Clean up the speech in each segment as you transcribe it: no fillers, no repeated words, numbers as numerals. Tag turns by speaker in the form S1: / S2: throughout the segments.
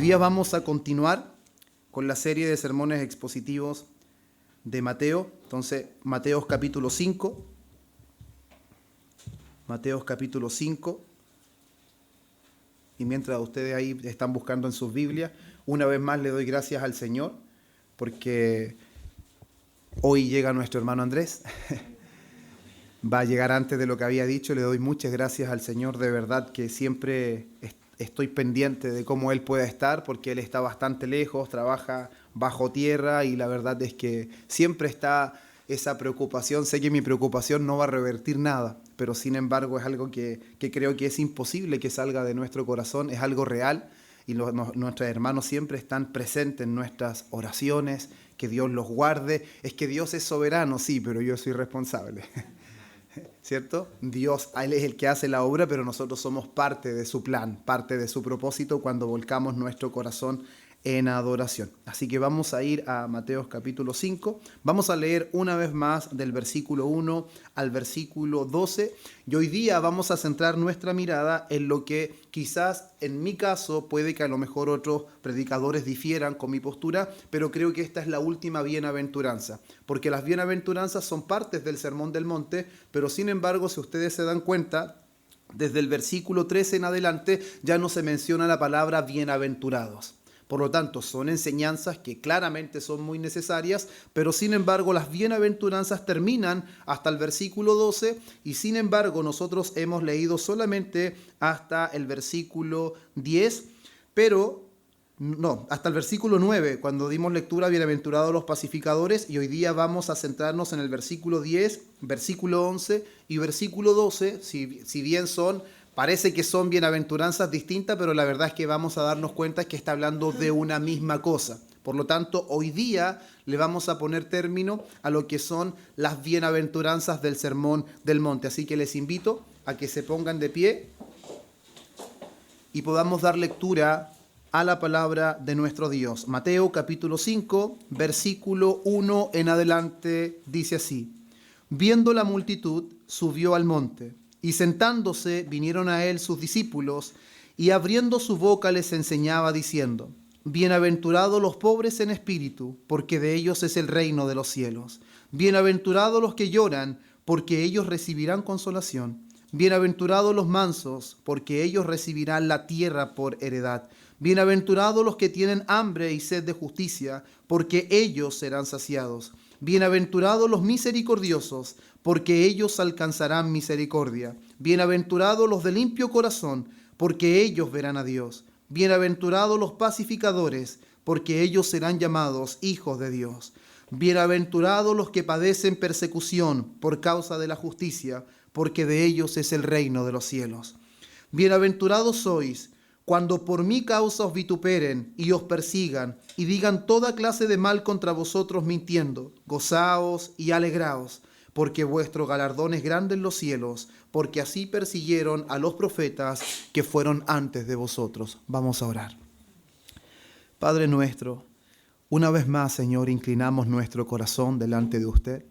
S1: día vamos a continuar con la serie de sermones expositivos de Mateo. Entonces, Mateo capítulo 5. Mateo capítulo 5. Y mientras ustedes ahí están buscando en sus Biblias, una vez más le doy gracias al Señor, porque hoy llega nuestro hermano Andrés. Va a llegar antes de lo que había dicho. Le doy muchas gracias al Señor, de verdad que siempre estoy pendiente de cómo Él pueda estar, porque Él está bastante lejos, trabaja bajo tierra y la verdad es que siempre está esa preocupación. Sé que mi preocupación no va a revertir nada, pero sin embargo es algo que creo que es imposible que salga de nuestro corazón, es algo real y nuestros hermanos siempre están presentes en nuestras oraciones, que Dios los guarde. Es que Dios es soberano, sí, pero yo soy responsable. ¿Cierto? Dios, Él es el que hace la obra, pero nosotros somos parte de su plan, parte de su propósito cuando volcamos nuestro corazón en adoración. Así que vamos a ir a Mateo capítulo 5. Vamos a leer una vez más del versículo 1 al versículo 12. Y hoy día vamos a centrar nuestra mirada en lo que quizás en mi caso puede que a lo mejor otros predicadores difieran con mi postura, pero creo que esta es la última bienaventuranza, porque las bienaventuranzas son partes del Sermón del Monte, pero sin embargo, si ustedes se dan cuenta, desde el versículo 13 en adelante ya no se menciona la palabra bienaventurados. Por lo tanto, son enseñanzas que claramente son muy necesarias, pero sin embargo las bienaventuranzas terminan hasta el versículo 12 y sin embargo nosotros hemos leído solamente hasta el versículo 10, pero no, hasta el versículo 9, cuando dimos lectura a bienaventurados los pacificadores, y hoy día vamos a centrarnos en el versículo 10, versículo 11 y versículo 12, si bien parece que son bienaventuranzas distintas, pero la verdad es que vamos a darnos cuenta que está hablando de una misma cosa. Por lo tanto, hoy día le vamos a poner término a lo que son las bienaventuranzas del Sermón del Monte. Así que les invito a que se pongan de pie y podamos dar lectura a la palabra de nuestro Dios. Mateo capítulo 5, versículo 1 en adelante, dice así: Viendo la multitud, subió al monte. Y sentándose, vinieron a él sus discípulos, y abriendo su boca les enseñaba diciendo: Bienaventurados los pobres en espíritu, porque de ellos es el reino de los cielos. Bienaventurados los que lloran, porque ellos recibirán consolación. Bienaventurados los mansos, porque ellos recibirán la tierra por heredad. Bienaventurados los que tienen hambre y sed de justicia, porque ellos serán saciados. Bienaventurados los misericordiosos, porque ellos alcanzarán misericordia. Bienaventurados los de limpio corazón, porque ellos verán a Dios. Bienaventurados los pacificadores, porque ellos serán llamados hijos de Dios. Bienaventurados los que padecen persecución por causa de la justicia, porque de ellos es el reino de los cielos. Bienaventurados sois cuando por mi causa os vituperen y os persigan y digan toda clase de mal contra vosotros mintiendo. Gozaos y alegraos, porque vuestro galardón es grande en los cielos, porque así persiguieron a los profetas que fueron antes de vosotros. Vamos a orar. Padre nuestro, una vez más, Señor, inclinamos nuestro corazón delante de usted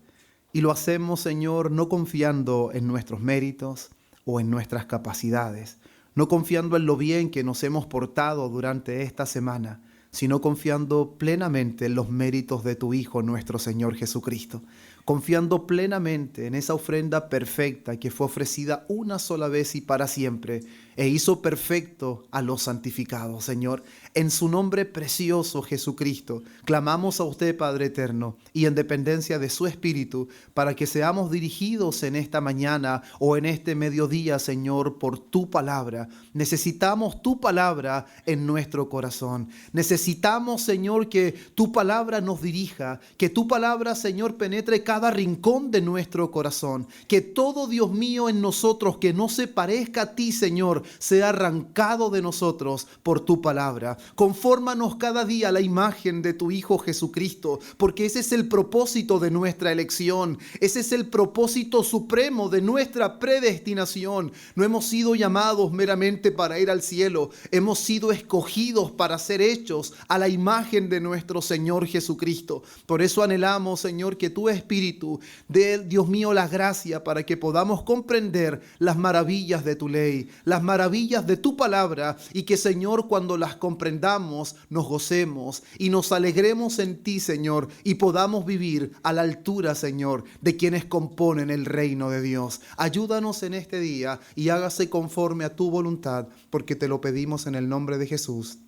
S1: y lo hacemos, Señor, no confiando en nuestros méritos o en nuestras capacidades, no confiando en lo bien que nos hemos portado durante esta semana, sino confiando plenamente en los méritos de tu Hijo, nuestro Señor Jesucristo, confiando plenamente en esa ofrenda perfecta que fue ofrecida una sola vez y para siempre, e hizo perfecto a los santificados, Señor. En su nombre precioso, Jesucristo, clamamos a usted, Padre eterno, y en dependencia de su Espíritu, para que seamos dirigidos en esta mañana o en este mediodía, Señor, por tu palabra. Necesitamos tu palabra en nuestro corazón. Necesitamos, Señor, que tu palabra nos dirija, que tu palabra, Señor, penetre cada rincón de nuestro corazón. Que todo, Dios mío, en nosotros que no se parezca a ti, Señor, sea arrancado de nosotros por tu palabra. Confórmanos cada día a la imagen de tu Hijo Jesucristo, porque ese es el propósito de nuestra elección. Ese es el propósito supremo de nuestra predestinación. No hemos sido llamados meramente para ir al cielo. Hemos sido escogidos para ser hechos a la imagen de nuestro Señor Jesucristo. Por eso anhelamos, Señor, que tu Espíritu Espíritu. Dé, Dios mío, la gracia para que podamos comprender las maravillas de tu ley, las maravillas de tu palabra, y que, Señor, cuando las comprendamos, nos gocemos y nos alegremos en ti, Señor, y podamos vivir a la altura, Señor, de quienes componen el reino de Dios. Ayúdanos en este día y hágase conforme a tu voluntad, porque te lo pedimos en el nombre de Jesús.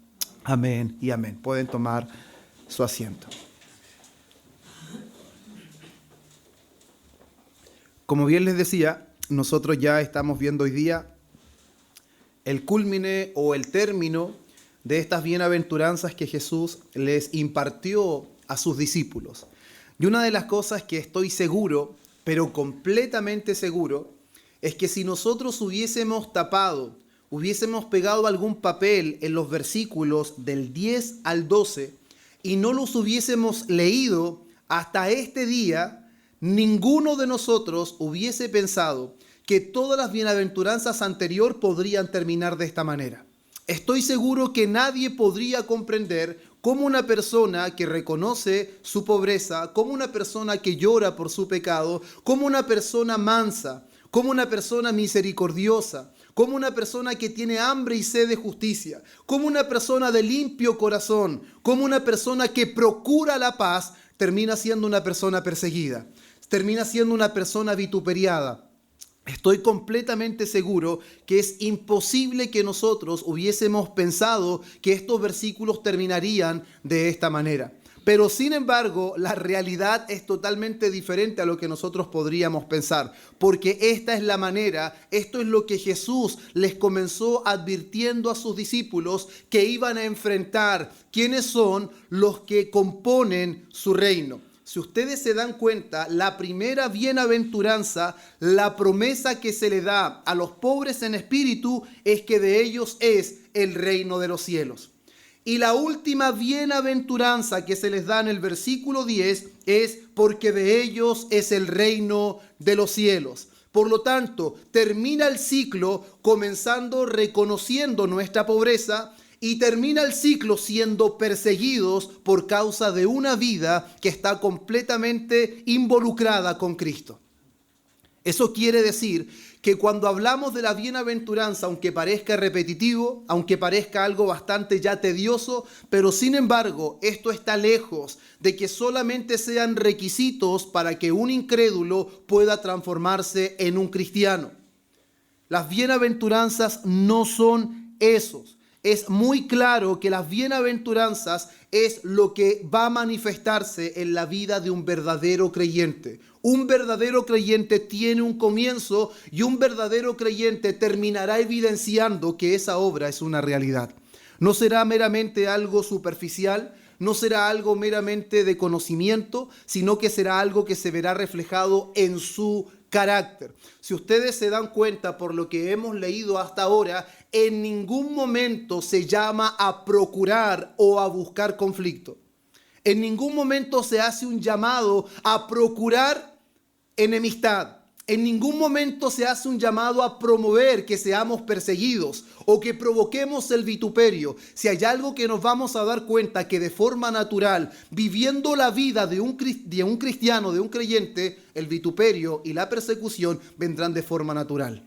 S1: Amén y amén. Pueden tomar su asiento. Como bien les decía, nosotros ya estamos viendo hoy día el cúlmine o el término de estas bienaventuranzas que Jesús les impartió a sus discípulos. Y una de las cosas que estoy seguro, pero completamente seguro, es que si nosotros hubiésemos pegado algún papel en los versículos del 10 al 12 y no los hubiésemos leído hasta este día, ninguno de nosotros hubiese pensado que todas las bienaventuranzas anteriores podrían terminar de esta manera. Estoy seguro que nadie podría comprender cómo una persona que reconoce su pobreza, cómo una persona que llora por su pecado, cómo una persona mansa, cómo una persona misericordiosa, como una persona que tiene hambre y sed de justicia, como una persona de limpio corazón, como una persona que procura la paz, termina siendo una persona perseguida, termina siendo una persona vituperiada. Estoy completamente seguro que es imposible que nosotros hubiésemos pensado que estos versículos terminarían de esta manera. Pero sin embargo, la realidad es totalmente diferente a lo que nosotros podríamos pensar, porque esta es la manera, esto es lo que Jesús les comenzó advirtiendo a sus discípulos que iban a enfrentar, quiénes son los que componen su reino. Si ustedes se dan cuenta, la primera bienaventuranza, la promesa que se le da a los pobres en espíritu es que de ellos es el reino de los cielos. Y la última bienaventuranza que se les da en el versículo 10 es porque de ellos es el reino de los cielos. Por lo tanto, termina el ciclo comenzando reconociendo nuestra pobreza y termina el ciclo siendo perseguidos por causa de una vida que está completamente involucrada con Cristo. Eso quiere decir que cuando hablamos de la bienaventuranza, aunque parezca repetitivo, aunque parezca algo bastante ya tedioso, pero sin embargo esto está lejos de que solamente sean requisitos para que un incrédulo pueda transformarse en un cristiano. Las bienaventuranzas no son esos. Es muy claro que las bienaventuranzas es lo que va a manifestarse en la vida de un verdadero creyente. Un verdadero creyente tiene un comienzo y un verdadero creyente terminará evidenciando que esa obra es una realidad. No será meramente algo superficial, no será algo meramente de conocimiento, sino que será algo que se verá reflejado en su carácter. Si ustedes se dan cuenta por lo que hemos leído hasta ahora, en ningún momento se llama a procurar o a buscar conflicto. En ningún momento se hace un llamado a procurar enemistad. En ningún momento se hace un llamado a promover que seamos perseguidos o que provoquemos el vituperio. Si hay algo que nos vamos a dar cuenta que de forma natural, viviendo la vida de un cristiano, de un creyente, el vituperio y la persecución vendrán de forma natural.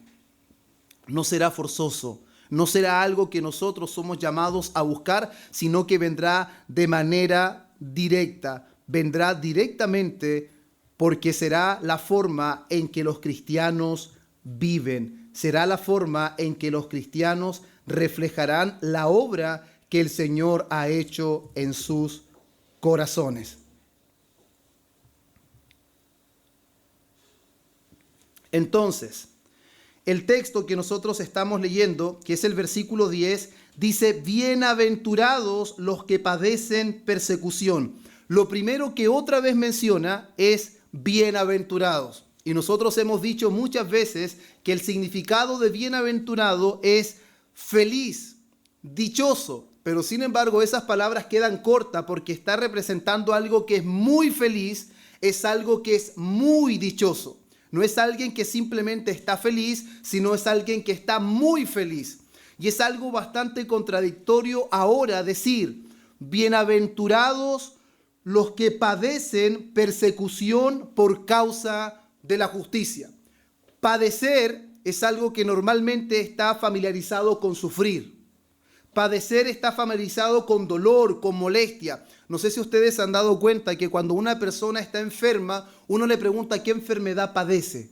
S1: No será forzoso, no será algo que nosotros somos llamados a buscar, sino que vendrá de manera directa, vendrá directamente porque será la forma en que los cristianos viven, será la forma en que los cristianos reflejarán la obra que el Señor ha hecho en sus corazones. Entonces, el texto que nosotros estamos leyendo, que es el versículo 10, dice: bienaventurados los que padecen persecución. Lo primero que otra vez menciona es bienaventurados. Y nosotros hemos dicho muchas veces que el significado de bienaventurado es feliz, dichoso. Pero sin embargo esas palabras quedan cortas porque está representando algo que es muy feliz, es algo que es muy dichoso. No es alguien que simplemente está feliz, sino es alguien que está muy feliz. Y es algo bastante contradictorio ahora decir bienaventurados los que padecen persecución por causa de la justicia. Padecer es algo que normalmente está familiarizado con sufrir. Padecer está familiarizado con dolor, con molestia. No sé si ustedes se han dado cuenta que cuando una persona está enferma, uno le pregunta qué enfermedad padece.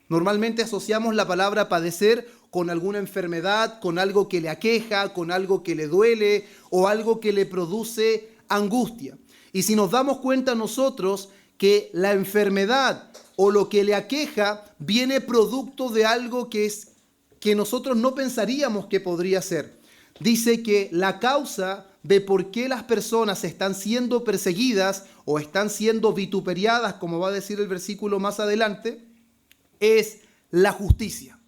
S1: Normalmente asociamos la palabra padecer con alguna enfermedad, con algo que le aqueja, con algo que le duele o algo que le produce angustia. Y si nos damos cuenta nosotros que la enfermedad o lo que le aqueja viene producto de algo que nosotros no pensaríamos que podría ser. Dice que la causa de por qué las personas están siendo perseguidas o están siendo vituperiadas, como va a decir el versículo más adelante, es la justicia.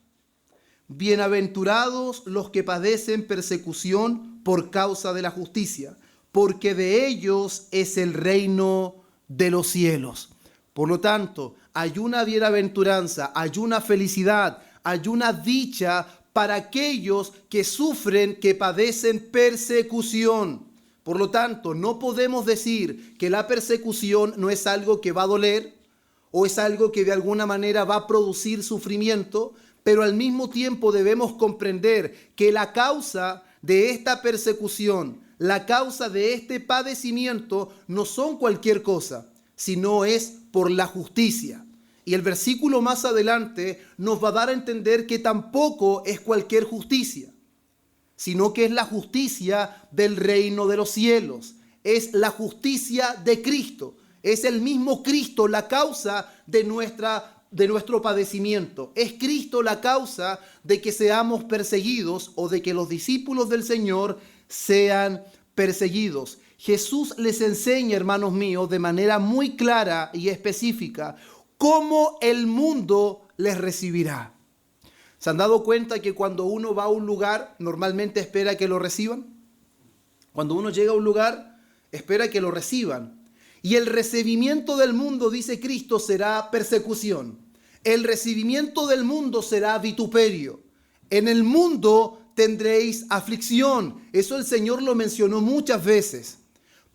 S1: Bienaventurados los que padecen persecución por causa de la justicia, porque de ellos es el reino de los cielos. Por lo tanto, hay una bienaventuranza, hay una felicidad, hay una dicha para aquellos que sufren, que padecen persecución. Por lo tanto, no podemos decir que la persecución no es algo que va a doler o es algo que de alguna manera va a producir sufrimiento, pero al mismo tiempo debemos comprender que la causa de esta persecución, la causa de este padecimiento no son cualquier cosa, sino es por la justicia. Y el versículo más adelante nos va a dar a entender que tampoco es cualquier justicia, sino que es la justicia del reino de los cielos. Es la justicia de Cristo. Es el mismo Cristo la causa de nuestro padecimiento. Es Cristo la causa de que seamos perseguidos o de que los discípulos del Señor sean perseguidos. Jesús les enseña, hermanos míos, de manera muy clara y específica cómo el mundo les recibirá. ¿Se han dado cuenta que cuando uno va a un lugar, normalmente espera que lo reciban? Cuando uno llega a un lugar, espera que lo reciban. Y el recibimiento del mundo, dice Cristo, será persecución. El recibimiento del mundo será vituperio. En el mundo tendréis aflicción. Eso el Señor lo mencionó muchas veces.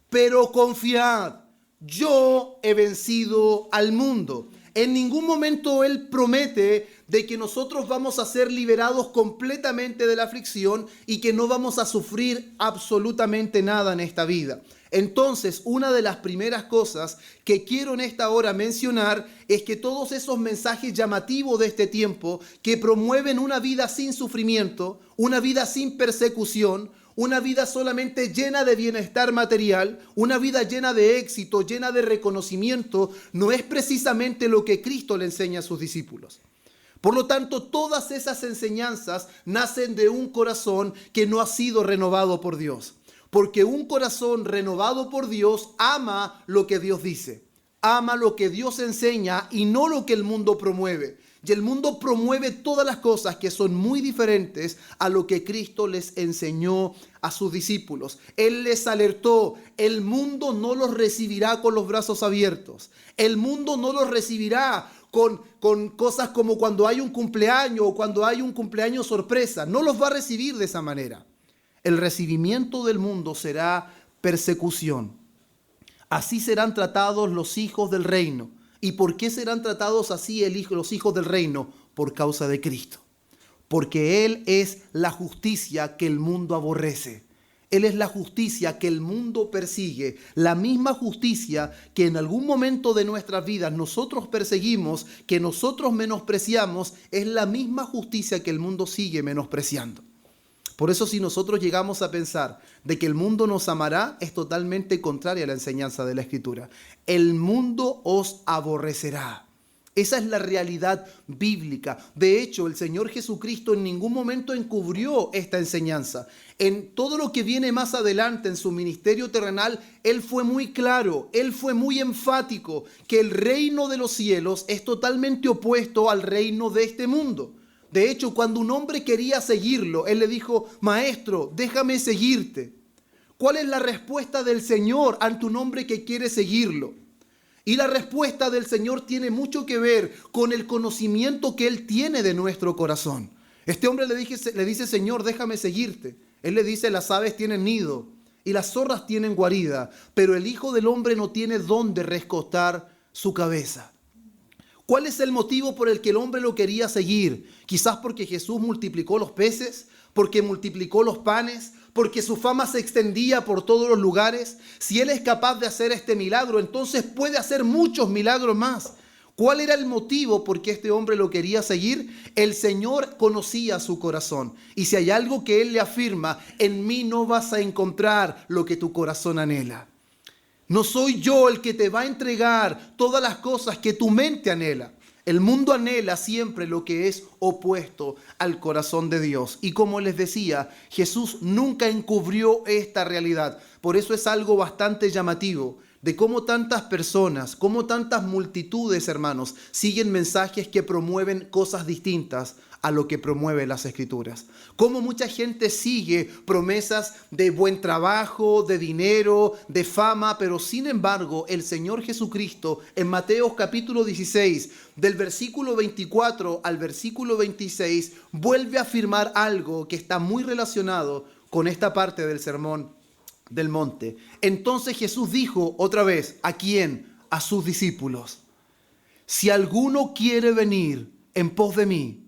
S1: Pero confiad, yo he vencido al mundo. En ningún momento Él promete de que nosotros vamos a ser liberados completamente de la aflicción y que no vamos a sufrir absolutamente nada en esta vida. Entonces, una de las primeras cosas que quiero en esta hora mencionar es que todos esos mensajes llamativos de este tiempo que promueven una vida sin sufrimiento, una vida sin persecución, una vida solamente llena de bienestar material, una vida llena de éxito, llena de reconocimiento, no es precisamente lo que Cristo le enseña a sus discípulos. Por lo tanto, todas esas enseñanzas nacen de un corazón que no ha sido renovado por Dios. Porque un corazón renovado por Dios ama lo que Dios dice, ama lo que Dios enseña y no lo que el mundo promueve. Y el mundo promueve todas las cosas que son muy diferentes a lo que Cristo les enseñó a sus discípulos. Él les alertó, el mundo no los recibirá con los brazos abiertos. El mundo no los recibirá con cosas como cuando hay un cumpleaños o cuando hay un cumpleaños sorpresa. No los va a recibir de esa manera. El recibimiento del mundo será persecución. Así serán tratados los hijos del reino. ¿Y por qué serán tratados así los hijos del reino? Por causa de Cristo. Porque Él es la justicia que el mundo aborrece. Él es la justicia que el mundo persigue. La misma justicia que en algún momento de nuestras vidas nosotros perseguimos, que nosotros menospreciamos, es la misma justicia que el mundo sigue menospreciando. Por eso si nosotros llegamos a pensar de que el mundo nos amará, es totalmente contraria a la enseñanza de la Escritura. El mundo os aborrecerá. Esa es la realidad bíblica. De hecho, el Señor Jesucristo en ningún momento encubrió esta enseñanza. En todo lo que viene más adelante en su ministerio terrenal, Él fue muy claro, Él fue muy enfático, que el reino de los cielos es totalmente opuesto al reino de este mundo. De hecho, cuando un hombre quería seguirlo, Él le dijo, Maestro, déjame seguirte. ¿Cuál es la respuesta del Señor ante un hombre que quiere seguirlo? Y la respuesta del Señor tiene mucho que ver con el conocimiento que Él tiene de nuestro corazón. Este hombre le dice, Señor, déjame seguirte. Él le dice, las aves tienen nido y las zorras tienen guarida, pero el Hijo del Hombre no tiene dónde recostar su cabeza. ¿Cuál es el motivo por el que el hombre lo quería seguir? Quizás porque Jesús multiplicó los peces, porque multiplicó los panes, porque su fama se extendía por todos los lugares. Si Él es capaz de hacer este milagro, entonces puede hacer muchos milagros más. ¿Cuál era el motivo por qué este hombre lo quería seguir? El Señor conocía su corazón. Y si hay algo que Él le afirma, en mí no vas a encontrar lo que tu corazón anhela. No soy yo el que te va a entregar todas las cosas que tu mente anhela. El mundo anhela siempre lo que es opuesto al corazón de Dios. Y como les decía, Jesús nunca encubrió esta realidad. Por eso es algo bastante llamativo de cómo tantas personas, cómo tantas multitudes, hermanos, siguen mensajes que promueven cosas distintas a lo que promueven las Escrituras. Cómo mucha gente sigue promesas de buen trabajo, de dinero, de fama, pero sin embargo el Señor Jesucristo en Mateo capítulo 16, del versículo 24 al versículo 26, vuelve a afirmar algo que está muy relacionado con esta parte del sermón del monte. Entonces Jesús dijo otra vez, ¿a quién? A sus discípulos: si alguno quiere venir en pos de mí,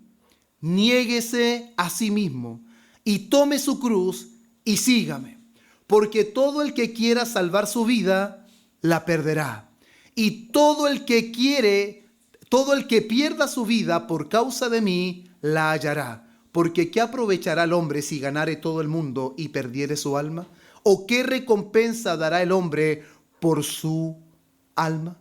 S1: niéguese a sí mismo y tome su cruz y sígame. Porque todo el que quiera salvar su vida, la perderá. Y todo el que pierda su vida por causa de mí, la hallará. Porque ¿qué aprovechará el hombre si ganare todo el mundo y perdiere su alma? ¿O qué recompensa dará el hombre por su alma?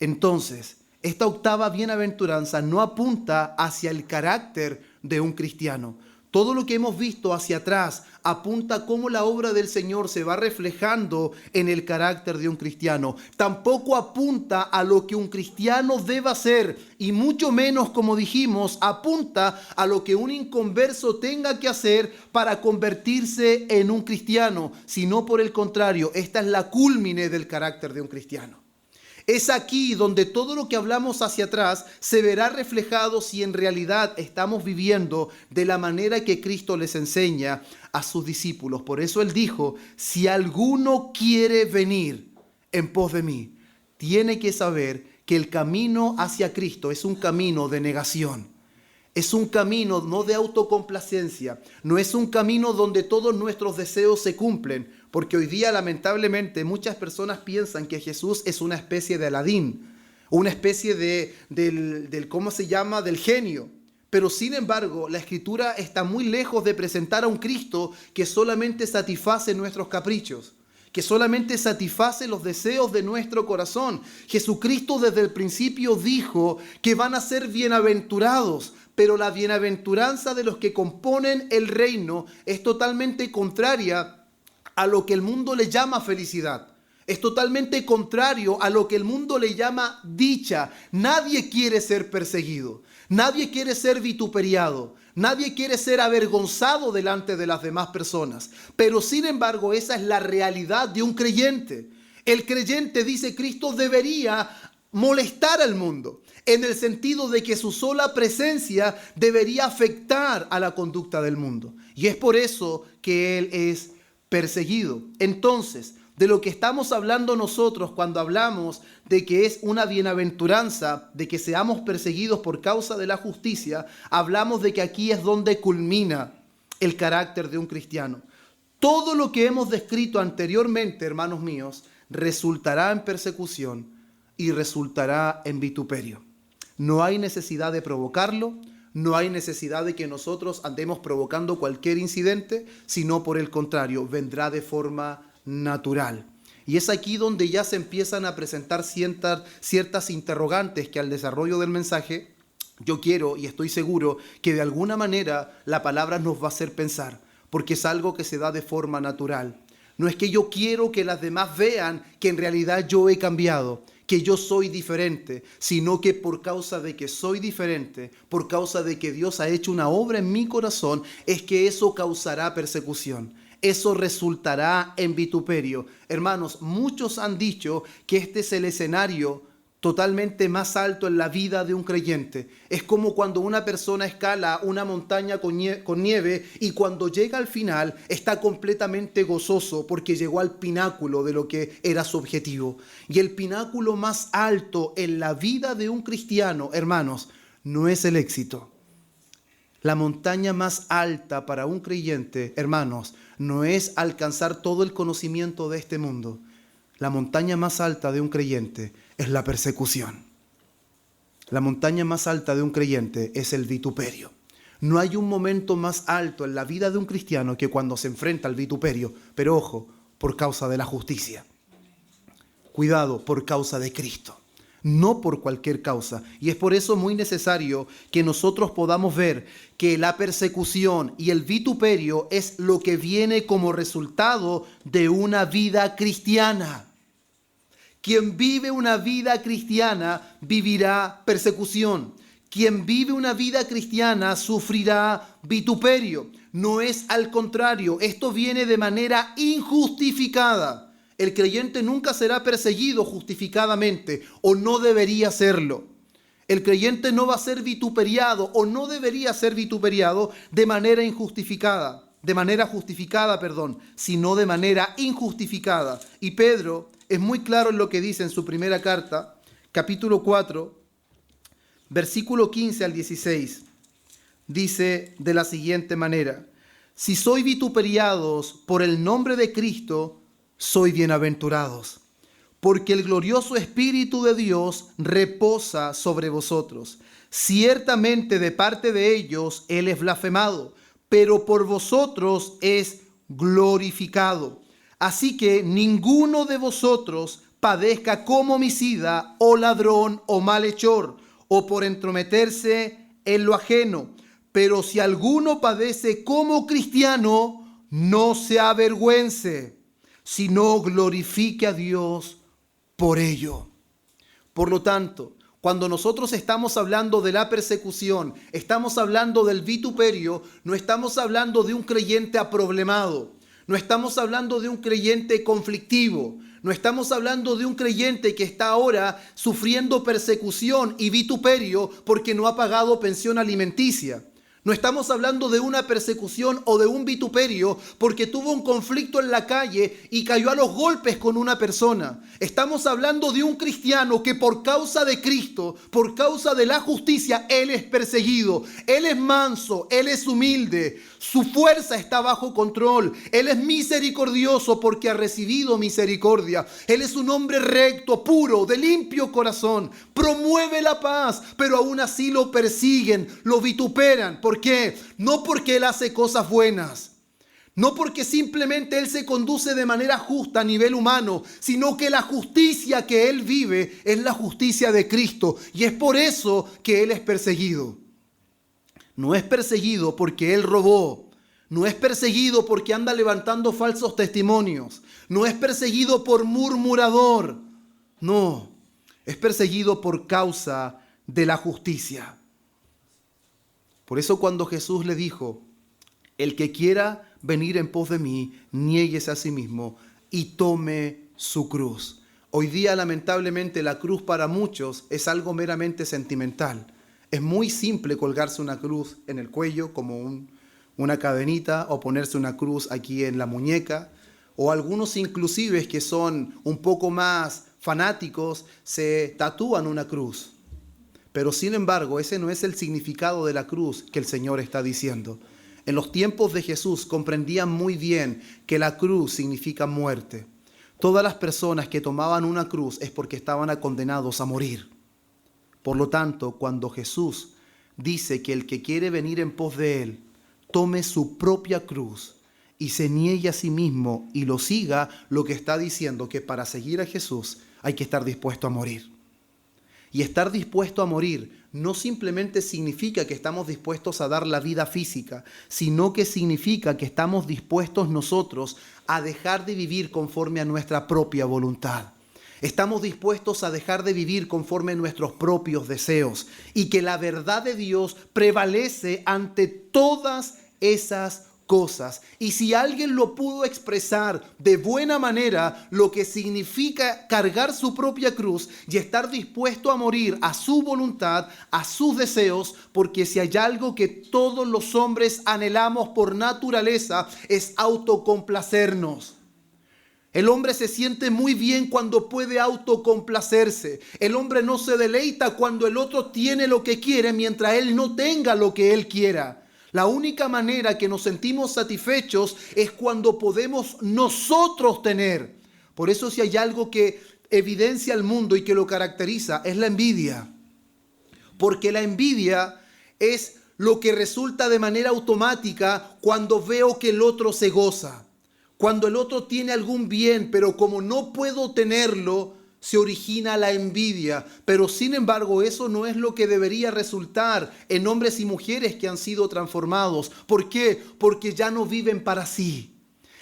S1: Entonces, esta octava bienaventuranza no apunta hacia el carácter de un cristiano. Todo lo que hemos visto hacia atrás apunta a cómo la obra del Señor se va reflejando en el carácter de un cristiano. Tampoco apunta a lo que un cristiano deba hacer, y mucho menos, como dijimos, apunta a lo que un inconverso tenga que hacer para convertirse en un cristiano, sino por el contrario, esta es la cúlmine del carácter de un cristiano. Es aquí donde todo lo que hablamos hacia atrás se verá reflejado si en realidad estamos viviendo de la manera que Cristo les enseña a sus discípulos. Por eso Él dijo, si alguno quiere venir en pos de mí, tiene que saber que el camino hacia Cristo es un camino de negación. Es un camino no de autocomplacencia, no es un camino donde todos nuestros deseos se cumplen, porque hoy día lamentablemente muchas personas piensan que Jesús es una especie de Aladín, una especie del genio. Pero sin embargo, la Escritura está muy lejos de presentar a un Cristo que solamente satisface nuestros caprichos, que solamente satisface los deseos de nuestro corazón. Jesucristo desde el principio dijo que van a ser bienaventurados, pero la bienaventuranza de los que componen el reino es totalmente contraria a lo que el mundo le llama felicidad. Es totalmente contrario a lo que el mundo le llama dicha. Nadie quiere ser perseguido, nadie quiere ser vituperiado, nadie quiere ser avergonzado delante de las demás personas. Pero sin embargo, esa es la realidad de un creyente. El creyente, dice Cristo, debería molestar al mundo, en el sentido de que su sola presencia debería afectar a la conducta del mundo. Y es por eso que Él es perseguido. Entonces, de lo que estamos hablando nosotros cuando hablamos de que es una bienaventuranza, de que seamos perseguidos por causa de la justicia, hablamos de que aquí es donde culmina el carácter de un cristiano. Todo lo que hemos descrito anteriormente, hermanos míos, resultará en persecución y resultará en vituperio. No hay necesidad de provocarlo, no hay necesidad de que nosotros andemos provocando cualquier incidente, sino por el contrario, vendrá de forma natural. Y es aquí donde ya se empiezan a presentar ciertas interrogantes que al desarrollo del mensaje yo quiero y estoy seguro que de alguna manera la palabra nos va a hacer pensar, porque es algo que se da de forma natural. No es que yo quiero que las demás vean que en realidad yo he cambiado, que yo soy diferente, sino que por causa de que soy diferente, por causa de que Dios ha hecho una obra en mi corazón, es que eso causará persecución. Eso resultará en vituperio. Hermanos, muchos han dicho que este es el escenario totalmente más alto en la vida de un creyente. Es como cuando una persona escala una montaña con nieve y cuando llega al final está completamente gozoso porque llegó al pináculo de lo que era su objetivo. Y el pináculo más alto en la vida de un cristiano, hermanos, no es el éxito. La montaña más alta para un creyente, hermanos, no es alcanzar todo el conocimiento de este mundo. La montaña más alta de un creyente es la persecución. La montaña más alta de un creyente es el vituperio. No hay un momento más alto en la vida de un cristiano que cuando se enfrenta al vituperio, pero ojo, por causa de la justicia. Cuidado, por causa de Cristo. No por cualquier causa. Y es por eso muy necesario que nosotros podamos ver que la persecución y el vituperio es lo que viene como resultado de una vida cristiana. Quien vive una vida cristiana vivirá persecución. Quien vive una vida cristiana sufrirá vituperio. No es al contrario, esto viene de manera injustificada. El creyente nunca será perseguido justificadamente o no debería serlo. El creyente no va a ser vituperiado o no debería ser vituperiado de manera injustificada, sino de manera injustificada. Y Pedro es muy claro en lo que dice en su primera carta, capítulo 4, versículo 15 al 16. Dice de la siguiente manera: si sois vituperiados por el nombre de Cristo, soy bienaventurados, porque el glorioso Espíritu de Dios reposa sobre vosotros. Ciertamente de parte de ellos Él es blasfemado, pero por vosotros es glorificado. Así que ninguno de vosotros padezca como homicida, o ladrón, o malhechor, o por entrometerse en lo ajeno. Pero si alguno padece como cristiano, no se avergüence, sino glorifique a Dios por ello. Por lo tanto, cuando nosotros estamos hablando de la persecución, estamos hablando del vituperio, no estamos hablando de un creyente aproblemado, no estamos hablando de un creyente conflictivo, no estamos hablando de un creyente que está ahora sufriendo persecución y vituperio porque no ha pagado pensión alimenticia. No estamos hablando de una persecución o de un vituperio porque tuvo un conflicto en la calle y cayó a los golpes con una persona. Estamos hablando de un cristiano que por causa de Cristo, por causa de la justicia, Él es perseguido. Él es manso, Él es humilde, su fuerza está bajo control. Él es misericordioso porque ha recibido misericordia. Él es un hombre recto, puro, de limpio corazón. Promueve la paz, pero aún así lo persiguen, lo vituperan. ¿Por qué? No porque Él hace cosas buenas, no porque simplemente Él se conduce de manera justa a nivel humano, sino que la justicia que Él vive es la justicia de Cristo y es por eso que Él es perseguido. No es perseguido porque Él robó, no es perseguido porque anda levantando falsos testimonios, no es perseguido por murmurador, no, es perseguido por causa de la justicia. Por eso cuando Jesús le dijo: el que quiera venir en pos de mí, niéguese a sí mismo y tome su cruz. Hoy día, lamentablemente, la cruz para muchos es algo meramente sentimental. Es muy simple colgarse una cruz en el cuello como una cadenita o ponerse una cruz aquí en la muñeca. O algunos inclusive que son un poco más fanáticos se tatúan una cruz. Pero sin embargo, ese no es el significado de la cruz que el Señor está diciendo. En los tiempos de Jesús comprendían muy bien que la cruz significa muerte. Todas las personas que tomaban una cruz es porque estaban condenados a morir. Por lo tanto, cuando Jesús dice que el que quiere venir en pos de Él, tome su propia cruz y se niegue a sí mismo y lo siga, lo que está diciendo que para seguir a Jesús hay que estar dispuesto a morir. Y estar dispuesto a morir no simplemente significa que estamos dispuestos a dar la vida física, sino que significa que estamos dispuestos nosotros a dejar de vivir conforme a nuestra propia voluntad. Estamos dispuestos a dejar de vivir conforme a nuestros propios deseos y que la verdad de Dios prevalece ante todas esas cosas. Y si alguien lo pudo expresar de buena manera, lo que significa cargar su propia cruz y estar dispuesto a morir a su voluntad, a sus deseos, porque si hay algo que todos los hombres anhelamos por naturaleza, es autocomplacernos. El hombre se siente muy bien cuando puede autocomplacerse. El hombre no se deleita cuando el otro tiene lo que quiere mientras él no tenga lo que él quiera. La única manera que nos sentimos satisfechos es cuando podemos nosotros tener. Por eso si hay algo que evidencia al mundo y que lo caracteriza, es la envidia. Porque la envidia es lo que resulta de manera automática cuando veo que el otro se goza. Cuando el otro tiene algún bien, pero como no puedo tenerlo, se origina la envidia. Pero sin embargo, eso no es lo que debería resultar en hombres y mujeres que han sido transformados. ¿Por qué? Porque ya no viven para sí.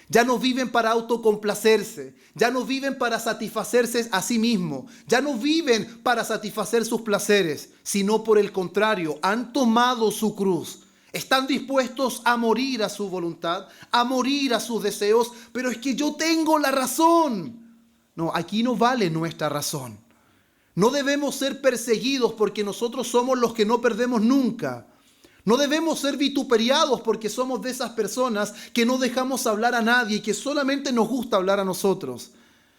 S1: Ya no viven para autocomplacerse. Ya no viven para satisfacerse a sí mismos. Ya no viven para satisfacer sus placeres, sino por el contrario, han tomado su cruz. Están dispuestos a morir a su voluntad, a morir a sus deseos, pero es que yo tengo la razón. No, aquí no vale nuestra razón. No debemos ser perseguidos porque nosotros somos los que no perdemos nunca. No debemos ser vituperiados porque somos de esas personas que no dejamos hablar a nadie y que solamente nos gusta hablar a nosotros.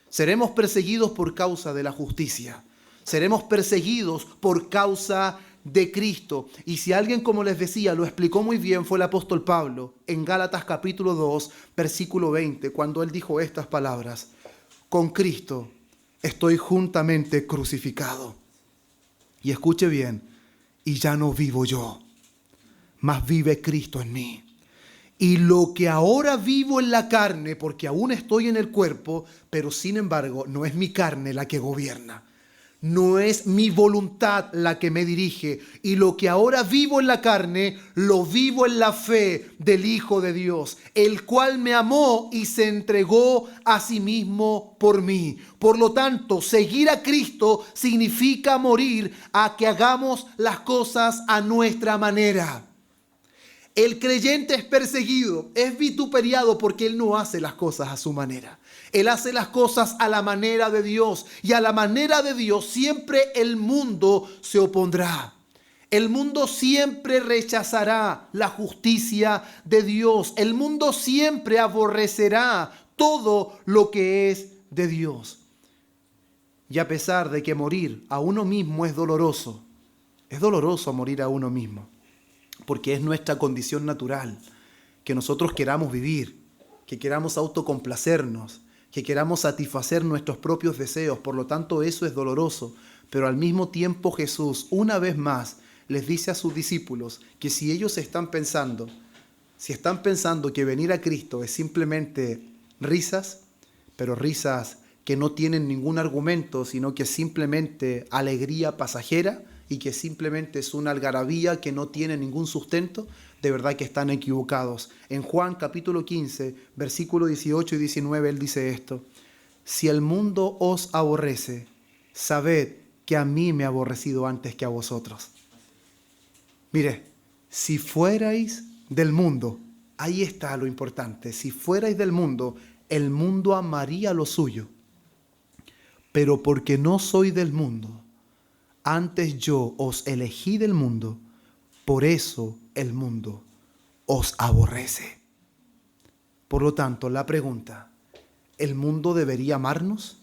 S1: Seremos perseguidos por causa de la justicia. Seremos perseguidos por causa de Cristo. Y si alguien, como les decía, lo explicó muy bien, fue el apóstol Pablo en Gálatas capítulo 2, versículo 20, cuando él dijo estas palabras: con Cristo estoy juntamente crucificado. Y escuche bien, y ya no vivo yo, mas vive Cristo en mí. Y lo que ahora vivo en la carne, porque aún estoy en el cuerpo, pero sin embargo no es mi carne la que gobierna. No es mi voluntad la que me dirige. Y lo que ahora vivo en la carne, lo vivo en la fe del Hijo de Dios, el cual me amó y se entregó a sí mismo por mí. Por lo tanto, seguir a Cristo significa morir a que hagamos las cosas a nuestra manera. El creyente es perseguido, es vituperiado porque él no hace las cosas a su manera. Él hace las cosas a la manera de Dios, y a la manera de Dios siempre el mundo se opondrá. El mundo siempre rechazará la justicia de Dios. El mundo siempre aborrecerá todo lo que es de Dios. Y a pesar de que morir a uno mismo es doloroso morir a uno mismo, porque es nuestra condición natural, que nosotros queramos vivir, que queramos autocomplacernos, que queramos satisfacer nuestros propios deseos. Por lo tanto, eso es doloroso. Pero al mismo tiempo Jesús, una vez más, les dice a sus discípulos que si ellos están pensando que venir a Cristo es simplemente risas, pero risas que no tienen ningún argumento, sino que es simplemente alegría pasajera y que simplemente es una algarabía que no tiene ningún sustento, de verdad que están equivocados. En Juan capítulo 15, versículo 18 y 19, él dice esto: si el mundo os aborrece, sabed que a mí me ha aborrecido antes que a vosotros. Mire, si fuerais del mundo, ahí está lo importante, si fuerais del mundo, el mundo amaría lo suyo. Pero porque no soy del mundo, antes yo os elegí del mundo, por eso el mundo os aborrece. Por lo tanto, la pregunta: ¿el mundo debería amarnos?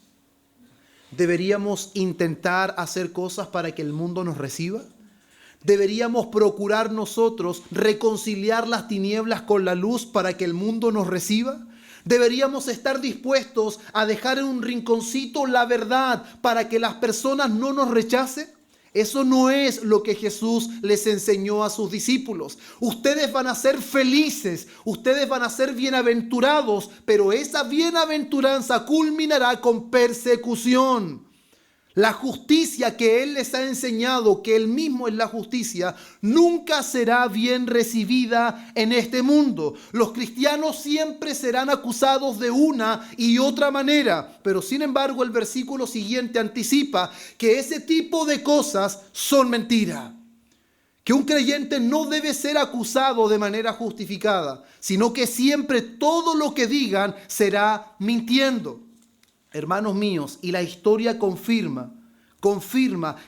S1: ¿Deberíamos intentar hacer cosas para que el mundo nos reciba? ¿Deberíamos procurar nosotros reconciliar las tinieblas con la luz para que el mundo nos reciba? ¿Deberíamos estar dispuestos a dejar en un rinconcito la verdad para que las personas no nos rechacen? Eso no es lo que Jesús les enseñó a sus discípulos. Ustedes van a ser felices, ustedes van a ser bienaventurados, pero esa bienaventuranza culminará con persecución. La justicia que Él les ha enseñado, que Él mismo es la justicia, nunca será bien recibida en este mundo. Los cristianos siempre serán acusados de una y otra manera, pero sin embargo el versículo siguiente anticipa que ese tipo de cosas son mentira. que un creyente no debe ser acusado de manera justificada, sino que siempre todo lo que digan será mintiendo. Hermanos míos, y la historia confirma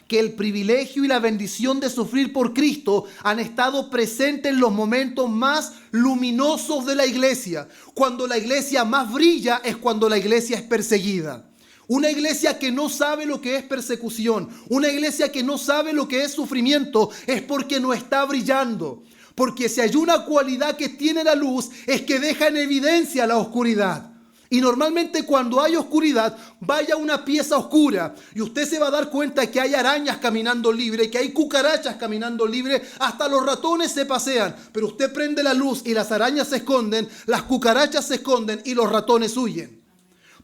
S1: que el privilegio y la bendición de sufrir por Cristo han estado presentes en los momentos más luminosos de la iglesia. Cuando la iglesia más brilla es cuando la iglesia es perseguida. Una iglesia que no sabe lo que es persecución, una iglesia que no sabe lo que es sufrimiento, es porque no está brillando. Porque si hay una cualidad que tiene la luz, es que deja en evidencia la oscuridad. Y normalmente cuando hay oscuridad, vaya a una pieza oscura y usted se va a dar cuenta que hay arañas caminando libre, que hay cucarachas caminando libre, hasta los ratones se pasean. Pero usted prende la luz y las arañas se esconden, las cucarachas se esconden y los ratones huyen.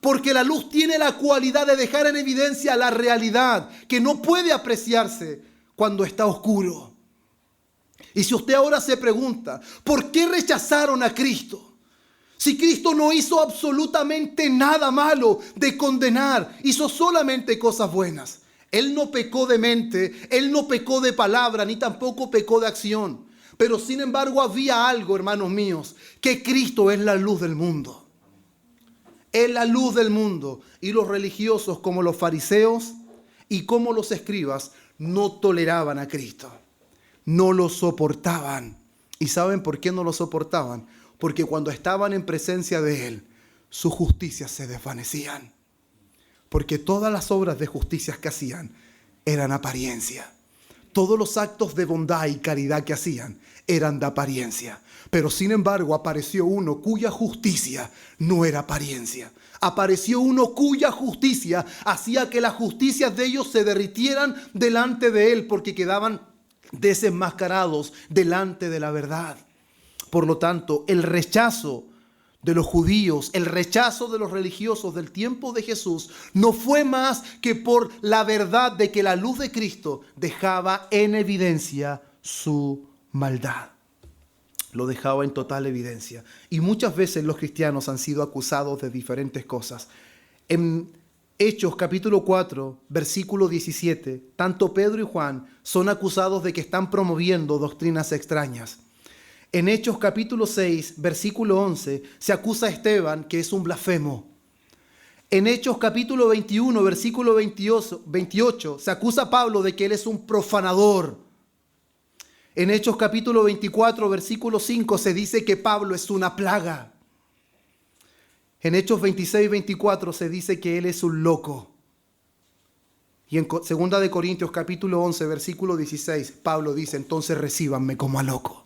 S1: Porque la luz tiene la cualidad de dejar en evidencia la realidad que no puede apreciarse cuando está oscuro. Y si usted ahora se pregunta, ¿por qué rechazaron a Cristo? Si Cristo no hizo absolutamente nada malo de condenar, hizo solamente cosas buenas. Él no pecó de mente, Él no pecó de palabra, ni tampoco pecó de acción. Pero sin embargo había algo, hermanos míos, que Cristo es la luz del mundo. Es la luz del mundo. Y los religiosos como los fariseos y como los escribas no toleraban a Cristo. No lo soportaban. ¿Y saben por qué no lo soportaban? Porque cuando estaban en presencia de Él, sus justicias se desvanecían. Porque todas las obras de justicia que hacían eran apariencia. Todos los actos de bondad y caridad que hacían eran de apariencia. Pero sin embargo apareció uno cuya justicia no era apariencia. Apareció uno cuya justicia hacía que las justicias de ellos se derritieran delante de Él, porque quedaban desenmascarados delante de la verdad. Por lo tanto, el rechazo de los judíos, el rechazo de los religiosos del tiempo de Jesús no fue más que por la verdad de que la luz de Cristo dejaba en evidencia su maldad. Lo dejaba en total evidencia. Y muchas veces los cristianos han sido acusados de diferentes cosas. En Hechos capítulo 4, versículo 17, tanto Pedro y Juan son acusados de que están promoviendo doctrinas extrañas. En Hechos capítulo 6, versículo 11, se acusa a Esteban que es un blasfemo. En Hechos capítulo 21, versículo 28, se acusa a Pablo de que él es un profanador. En Hechos capítulo 24, versículo 5, se dice que Pablo es una plaga. En Hechos 26, 24 se dice que él es un loco. Y en 2 de Corintios capítulo 11, versículo 16, Pablo dice, entonces recíbanme como a loco.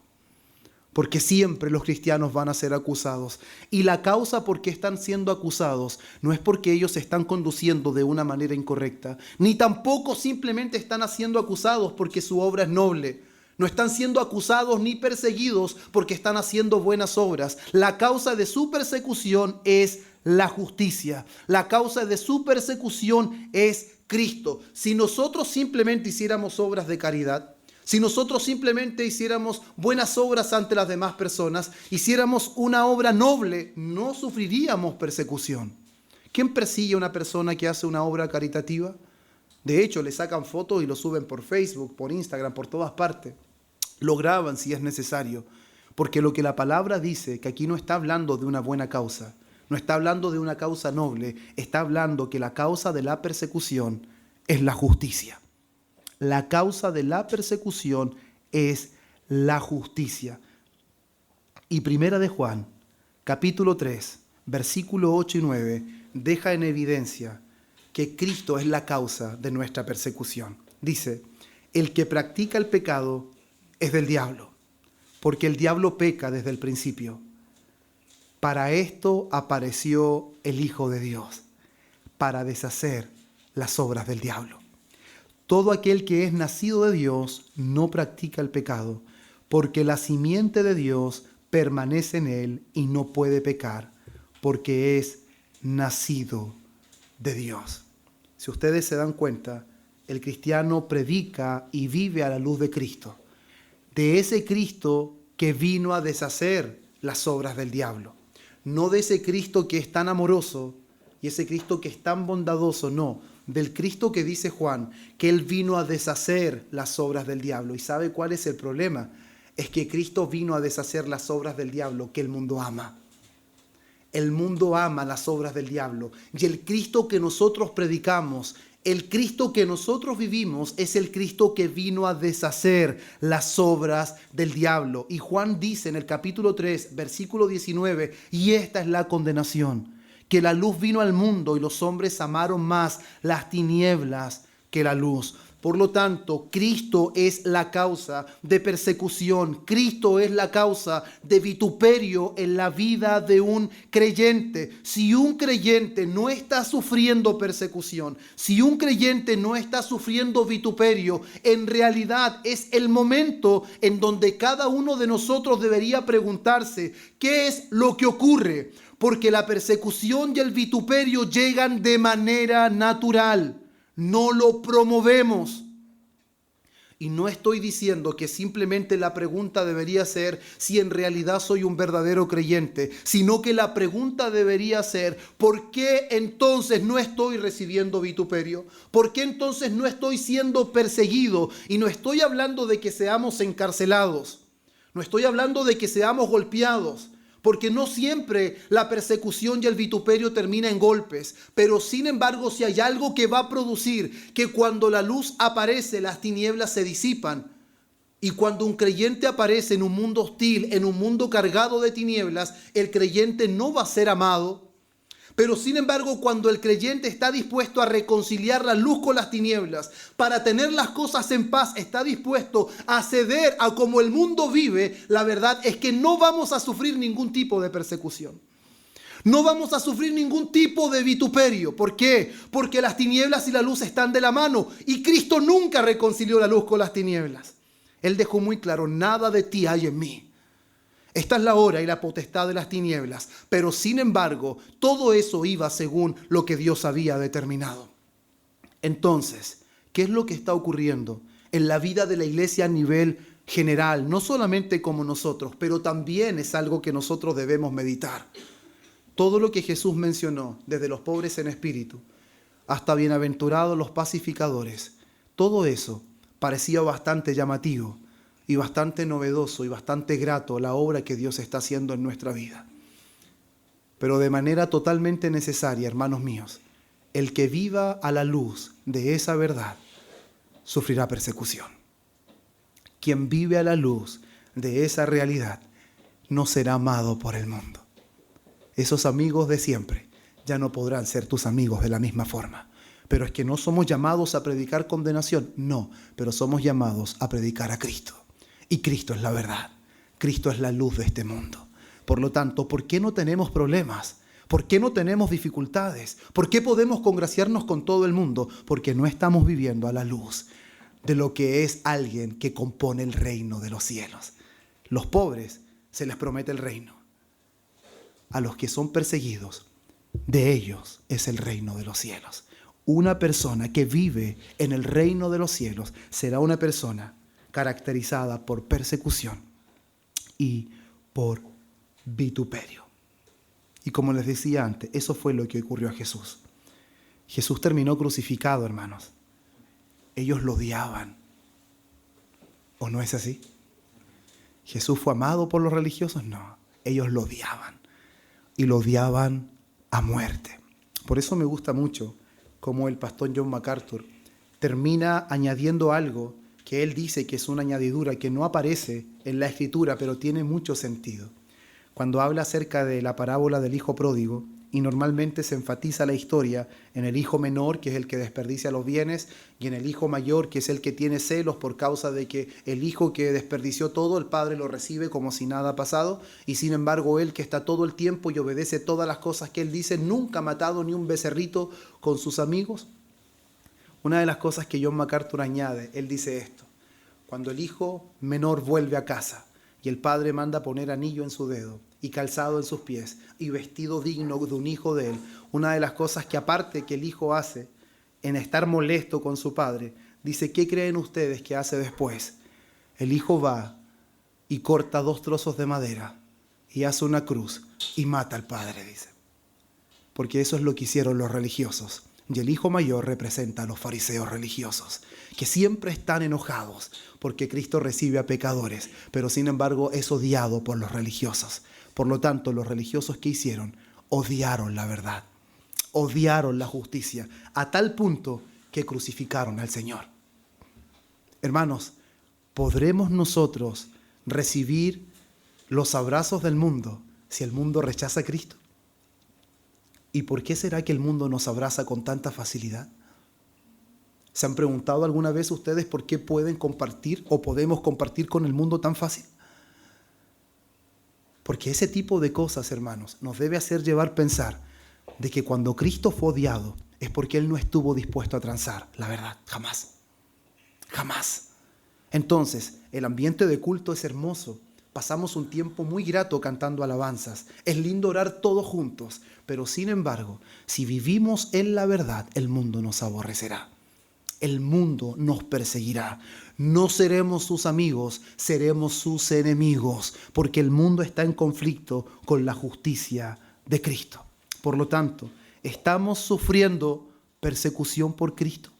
S1: Porque siempre los cristianos van a ser acusados. Y la causa por qué están siendo acusados no es porque ellos se están conduciendo de una manera incorrecta, ni tampoco simplemente están siendo acusados porque su obra es noble. No están siendo acusados ni perseguidos porque están haciendo buenas obras. La causa de su persecución es la justicia. La causa de su persecución es Cristo. Si nosotros simplemente hiciéramos obras de caridad, si nosotros simplemente hiciéramos buenas obras ante las demás personas, hiciéramos una obra noble, no sufriríamos persecución. ¿Quién persigue a una persona que hace una obra caritativa? De hecho, le sacan fotos y lo suben por Facebook, por Instagram, por todas partes. Lo graban si es necesario. Porque lo que la palabra dice, que aquí no está hablando de una buena causa, no está hablando de una causa noble, está hablando que la causa de la persecución es la justicia. La causa de la persecución es la justicia. Y Primera de Juan, capítulo 3, versículo 8 y 9, deja en evidencia que Cristo es la causa de nuestra persecución. Dice, el que practica el pecado es del diablo, porque el diablo peca desde el principio. Para esto apareció el Hijo de Dios, para deshacer las obras del diablo. Todo aquel que es nacido de Dios no practica el pecado, porque la simiente de Dios permanece en él y no puede pecar, porque es nacido de Dios. Si ustedes se dan cuenta, el cristiano predica y vive a la luz de Cristo, de ese Cristo que vino a deshacer las obras del diablo, no de ese Cristo que es tan amoroso y ese Cristo que es tan bondadoso, no, del Cristo que dice Juan, que Él vino a deshacer las obras del diablo. ¿Y sabe cuál es el problema? Es que Cristo vino a deshacer las obras del diablo que el mundo ama. El mundo ama las obras del diablo. Y el Cristo que nosotros predicamos, el Cristo que nosotros vivimos, es el Cristo que vino a deshacer las obras del diablo. Y Juan dice en el capítulo 3, versículo 19, y esta es la condenación, que la luz vino al mundo y los hombres amaron más las tinieblas que la luz. Por lo tanto, Cristo es la causa de persecución. Cristo es la causa de vituperio en la vida de un creyente. Si un creyente no está sufriendo persecución, si un creyente no está sufriendo vituperio, en realidad es el momento en donde cada uno de nosotros debería preguntarse, ¿qué es lo que ocurre? Porque la persecución y el vituperio llegan de manera natural. No lo promovemos. Y no estoy diciendo que simplemente la pregunta debería ser si en realidad soy un verdadero creyente, sino que la pregunta debería ser, ¿por qué entonces no estoy recibiendo vituperio? ¿Por qué entonces no estoy siendo perseguido? Y no estoy hablando de que seamos encarcelados, no estoy hablando de que seamos golpeados, porque no siempre la persecución y el vituperio termina en golpes. Pero sin embargo, si hay algo que va a producir que cuando la luz aparece, las tinieblas se disipan. Y cuando un creyente aparece en un mundo hostil, en un mundo cargado de tinieblas, el creyente no va a ser amado. Pero sin embargo, cuando el creyente está dispuesto a reconciliar la luz con las tinieblas, para tener las cosas en paz, está dispuesto a ceder a como el mundo vive, la verdad es que no vamos a sufrir ningún tipo de persecución. No vamos a sufrir ningún tipo de vituperio. ¿Por qué? Porque las tinieblas y la luz están de la mano. Y Cristo nunca reconcilió la luz con las tinieblas. Él dejó muy claro, nada de ti hay en mí. Esta es la hora y la potestad de las tinieblas, pero sin embargo, todo eso iba según lo que Dios había determinado. Entonces, ¿qué es lo que está ocurriendo en la vida de la iglesia a nivel general? No solamente como nosotros, pero también es algo que nosotros debemos meditar. Todo lo que Jesús mencionó, desde los pobres en espíritu hasta bienaventurados los pacificadores, todo eso parecía bastante llamativo y bastante novedoso y bastante grato la obra que Dios está haciendo en nuestra vida. Pero de manera totalmente necesaria, hermanos míos, el que viva a la luz de esa verdad sufrirá persecución. Quien vive a la luz de esa realidad no será amado por el mundo. Esos amigos de siempre ya no podrán ser tus amigos de la misma forma. Pero es que no somos llamados a predicar condenación, no, pero somos llamados a predicar a Cristo. Y Cristo es la verdad. Cristo es la luz de este mundo. Por lo tanto, ¿por qué no tenemos problemas? ¿Por qué no tenemos dificultades? ¿Por qué podemos congraciarnos con todo el mundo? Porque no estamos viviendo a la luz de lo que es alguien que compone el reino de los cielos. Los pobres se les promete el reino. A los que son perseguidos, de ellos es el reino de los cielos. Una persona que vive en el reino de los cielos será una persona caracterizada por persecución y por vituperio. Y como les decía antes, eso fue lo que ocurrió a Jesús. Jesús terminó crucificado, hermanos. Ellos lo odiaban. ¿O no es así? ¿Jesús fue amado por los religiosos? No. Ellos lo odiaban. Y lo odiaban a muerte. Por eso me gusta mucho cómo el pastor John MacArthur termina añadiendo algo que él dice que es una añadidura que no aparece en la Escritura, pero tiene mucho sentido. Cuando habla acerca de la parábola del hijo pródigo, y normalmente se enfatiza la historia en el hijo menor, que es el que desperdicia los bienes, y en el hijo mayor, que es el que tiene celos por causa de que el hijo que desperdició todo, el padre lo recibe como si nada ha pasado, y sin embargo él, que está todo el tiempo y obedece todas las cosas que él dice, nunca ha matado ni un becerrito con sus amigos. Una de las cosas que John MacArthur añade, él dice esto: cuando el hijo menor vuelve a casa y el padre manda poner anillo en su dedo y calzado en sus pies y vestido digno de un hijo de él, una de las cosas que aparte que el hijo hace en estar molesto con su padre, dice, ¿qué creen ustedes que hace después? El hijo va y corta 2 trozos de madera y hace una cruz y mata al padre, dice. Porque eso es lo que hicieron los religiosos. Y el hijo mayor representa a los fariseos religiosos, que siempre están enojados porque Cristo recibe a pecadores, pero sin embargo es odiado por los religiosos. Por lo tanto, los religiosos, ¿qué hicieron? Odiaron la verdad, odiaron la justicia, a tal punto que crucificaron al Señor. Hermanos, ¿podremos nosotros recibir los abrazos del mundo si el mundo rechaza a Cristo? ¿Y por qué será que el mundo nos abraza con tanta facilidad? ¿Se han preguntado alguna vez ustedes por qué pueden compartir o podemos compartir con el mundo tan fácil? Porque ese tipo de cosas, hermanos, nos debe hacer llevar pensar de que cuando Cristo fue odiado es porque Él no estuvo dispuesto a transar la verdad. Jamás. Jamás. Entonces, el ambiente de culto es hermoso. Pasamos un tiempo muy grato cantando alabanzas. Es lindo orar todos juntos. Pero sin embargo, si vivimos en la verdad, el mundo nos aborrecerá. El mundo nos perseguirá. No seremos sus amigos, seremos sus enemigos. Porque el mundo está en conflicto con la justicia de Cristo. Por lo tanto, ¿estamos sufriendo persecución por Cristo?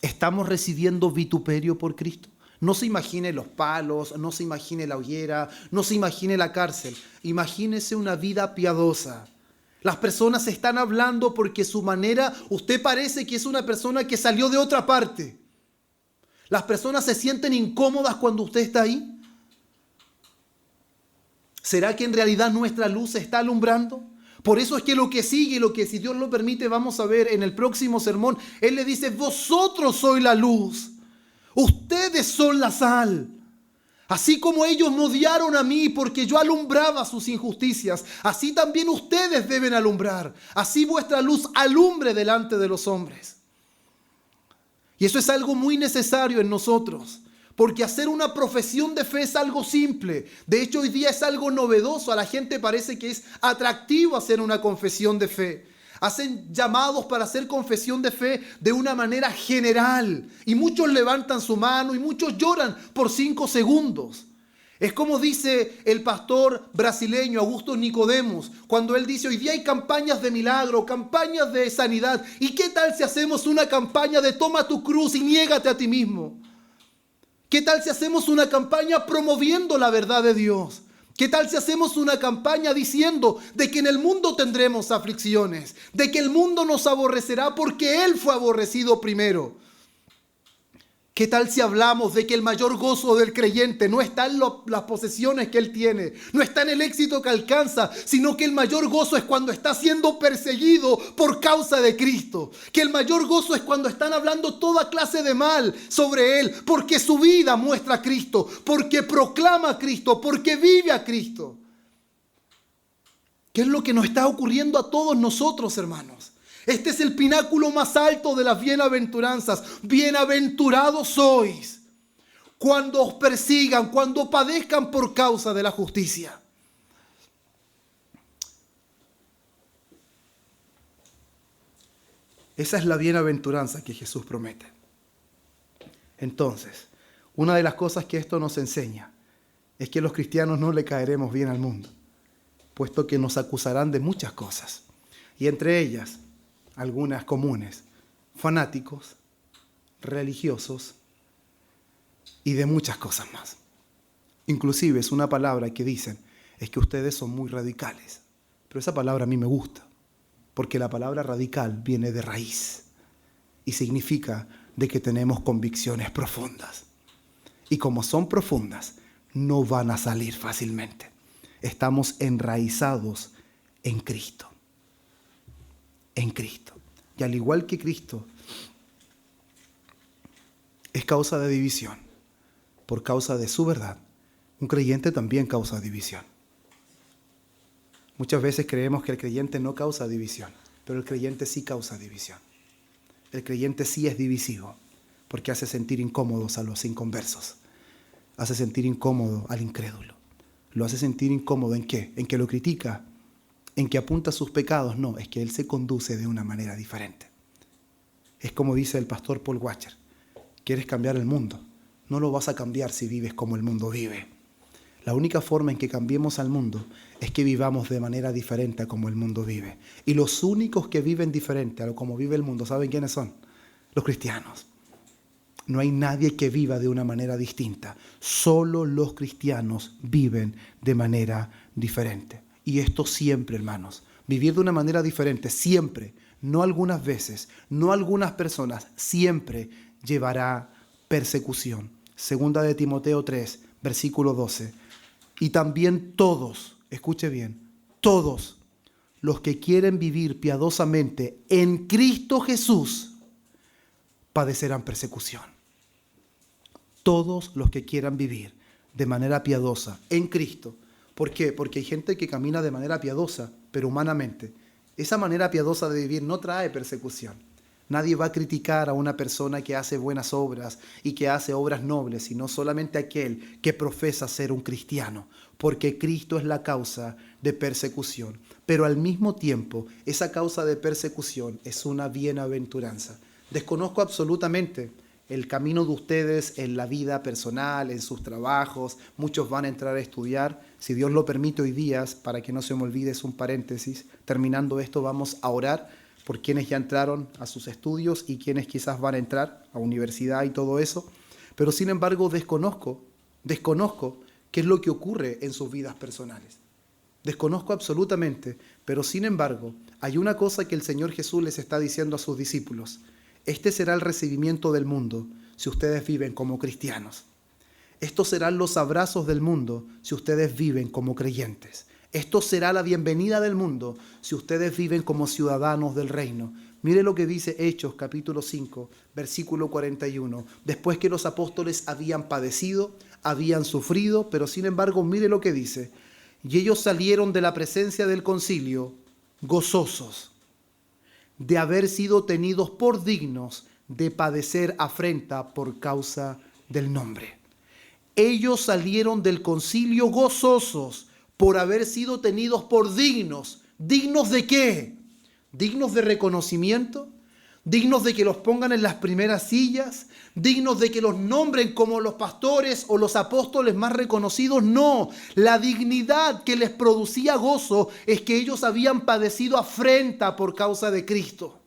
S1: ¿Estamos recibiendo vituperio por Cristo? No se imagine los palos, no se imagine la hoguera, no se imagine la cárcel. Imagínese una vida piadosa. Las personas están hablando porque su manera, usted parece que es una persona que salió de otra parte. Las personas se sienten incómodas cuando usted está ahí. ¿Será que en realidad nuestra luz se está alumbrando? Por eso es que lo que sigue, lo que si Dios lo permite vamos a ver en el próximo sermón, Él le dice, vosotros sois la luz. Ustedes son la sal. Así como ellos me odiaron a mí porque yo alumbraba sus injusticias, así también ustedes deben alumbrar. Así vuestra luz alumbre delante de los hombres. Y eso es algo muy necesario en nosotros, porque hacer una profesión de fe es algo simple. De hecho, hoy día es algo novedoso. A la gente parece que es atractivo hacer una confesión de fe. Hacen llamados para hacer confesión de fe de una manera general. Y muchos levantan su mano y muchos lloran por 5 segundos. Es como dice el pastor brasileño Augusto Nicodemos, cuando él dice, hoy día hay campañas de milagro, campañas de sanidad. ¿Y qué tal si hacemos una campaña de toma tu cruz y niégate a ti mismo? ¿Qué tal si hacemos una campaña promoviendo la verdad de Dios? ¿Qué tal si hacemos una campaña diciendo de que en el mundo tendremos aflicciones, de que el mundo nos aborrecerá porque Él fue aborrecido primero? ¿Qué tal si hablamos de que el mayor gozo del creyente no está en las posesiones que él tiene, no está en el éxito que alcanza, sino que el mayor gozo es cuando está siendo perseguido por causa de Cristo? Que el mayor gozo es cuando están hablando toda clase de mal sobre él, porque su vida muestra a Cristo, porque proclama a Cristo, porque vive a Cristo. ¿Qué es lo que nos está ocurriendo a todos nosotros, hermanos? Este es el pináculo más alto de las bienaventuranzas. Bienaventurados sois cuando os persigan, cuando padezcan por causa de la justicia. Esa es la bienaventuranza que Jesús promete. Entonces, una de las cosas que esto nos enseña es que los cristianos no le caeremos bien al mundo, puesto que nos acusarán de muchas cosas, y entre ellas algunas comunes: fanáticos, religiosos y de muchas cosas más. Inclusive es una palabra que dicen, es que ustedes son muy radicales. Pero esa palabra a mí me gusta, porque la palabra radical viene de raíz y significa de que tenemos convicciones profundas. Y como son profundas, no van a salir fácilmente. Estamos enraizados en Cristo. En Cristo. Y al igual que Cristo es causa de división por causa de su verdad, un creyente también causa división. Muchas veces creemos que el creyente no causa división, pero el creyente sí causa división. El creyente sí es divisivo, porque hace sentir incómodos a los inconversos, hace sentir incómodo al incrédulo. Lo hace sentir incómodo ¿en qué? En que lo critica, en que apunta sus pecados. No, es que él se conduce de una manera diferente. Es como dice el pastor Paul Washer: ¿quieres cambiar el mundo? No lo vas a cambiar si vives como el mundo vive. La única forma en que cambiemos al mundo es que vivamos de manera diferente a como el mundo vive. Y los únicos que viven diferente a lo como vive el mundo, ¿saben quiénes son? Los cristianos. No hay nadie que viva de una manera distinta. Solo los cristianos viven de manera diferente. Y esto siempre, hermanos. Vivir de una manera diferente, siempre, no algunas veces, no algunas personas, siempre llevará persecución. Segunda de Timoteo 3, versículo 12. Y también todos, escuche bien, todos los que quieren vivir piadosamente en Cristo Jesús padecerán persecución. Todos los que quieran vivir de manera piadosa en Cristo. ¿Por qué? Porque hay gente que camina de manera piadosa, pero humanamente. Esa manera piadosa de vivir no trae persecución. Nadie va a criticar a una persona que hace buenas obras y que hace obras nobles, sino solamente aquel que profesa ser un cristiano, porque Cristo es la causa de persecución. Pero al mismo tiempo, esa causa de persecución es una bienaventuranza. Desconozco absolutamente el camino de ustedes en la vida personal, en sus trabajos. Muchos van a entrar a estudiar. Si Dios lo permite hoy día, para que no se me olvide, es un paréntesis. Terminando esto, vamos a orar por quienes ya entraron a sus estudios y quienes quizás van a entrar a universidad y todo eso. Pero sin embargo, desconozco qué es lo que ocurre en sus vidas personales. Desconozco absolutamente, pero sin embargo, hay una cosa que el Señor Jesús les está diciendo a sus discípulos. Este será el recibimiento del mundo si ustedes viven como cristianos. Estos serán los abrazos del mundo si ustedes viven como creyentes. Esto será la bienvenida del mundo si ustedes viven como ciudadanos del reino. Mire lo que dice Hechos capítulo 5, versículo 41. Después que los apóstoles habían padecido, habían sufrido, pero sin embargo, mire lo que dice. Y ellos salieron de la presencia del concilio gozosos de haber sido tenidos por dignos de padecer afrenta por causa del nombre. Ellos salieron del concilio gozosos por haber sido tenidos por dignos. ¿Dignos de qué? ¿Dignos de reconocimiento? ¿Dignos de que los pongan en las primeras sillas? ¿Dignos de que los nombren como los pastores o los apóstoles más reconocidos? No, la dignidad que les producía gozo es que ellos habían padecido afrenta por causa de Cristo.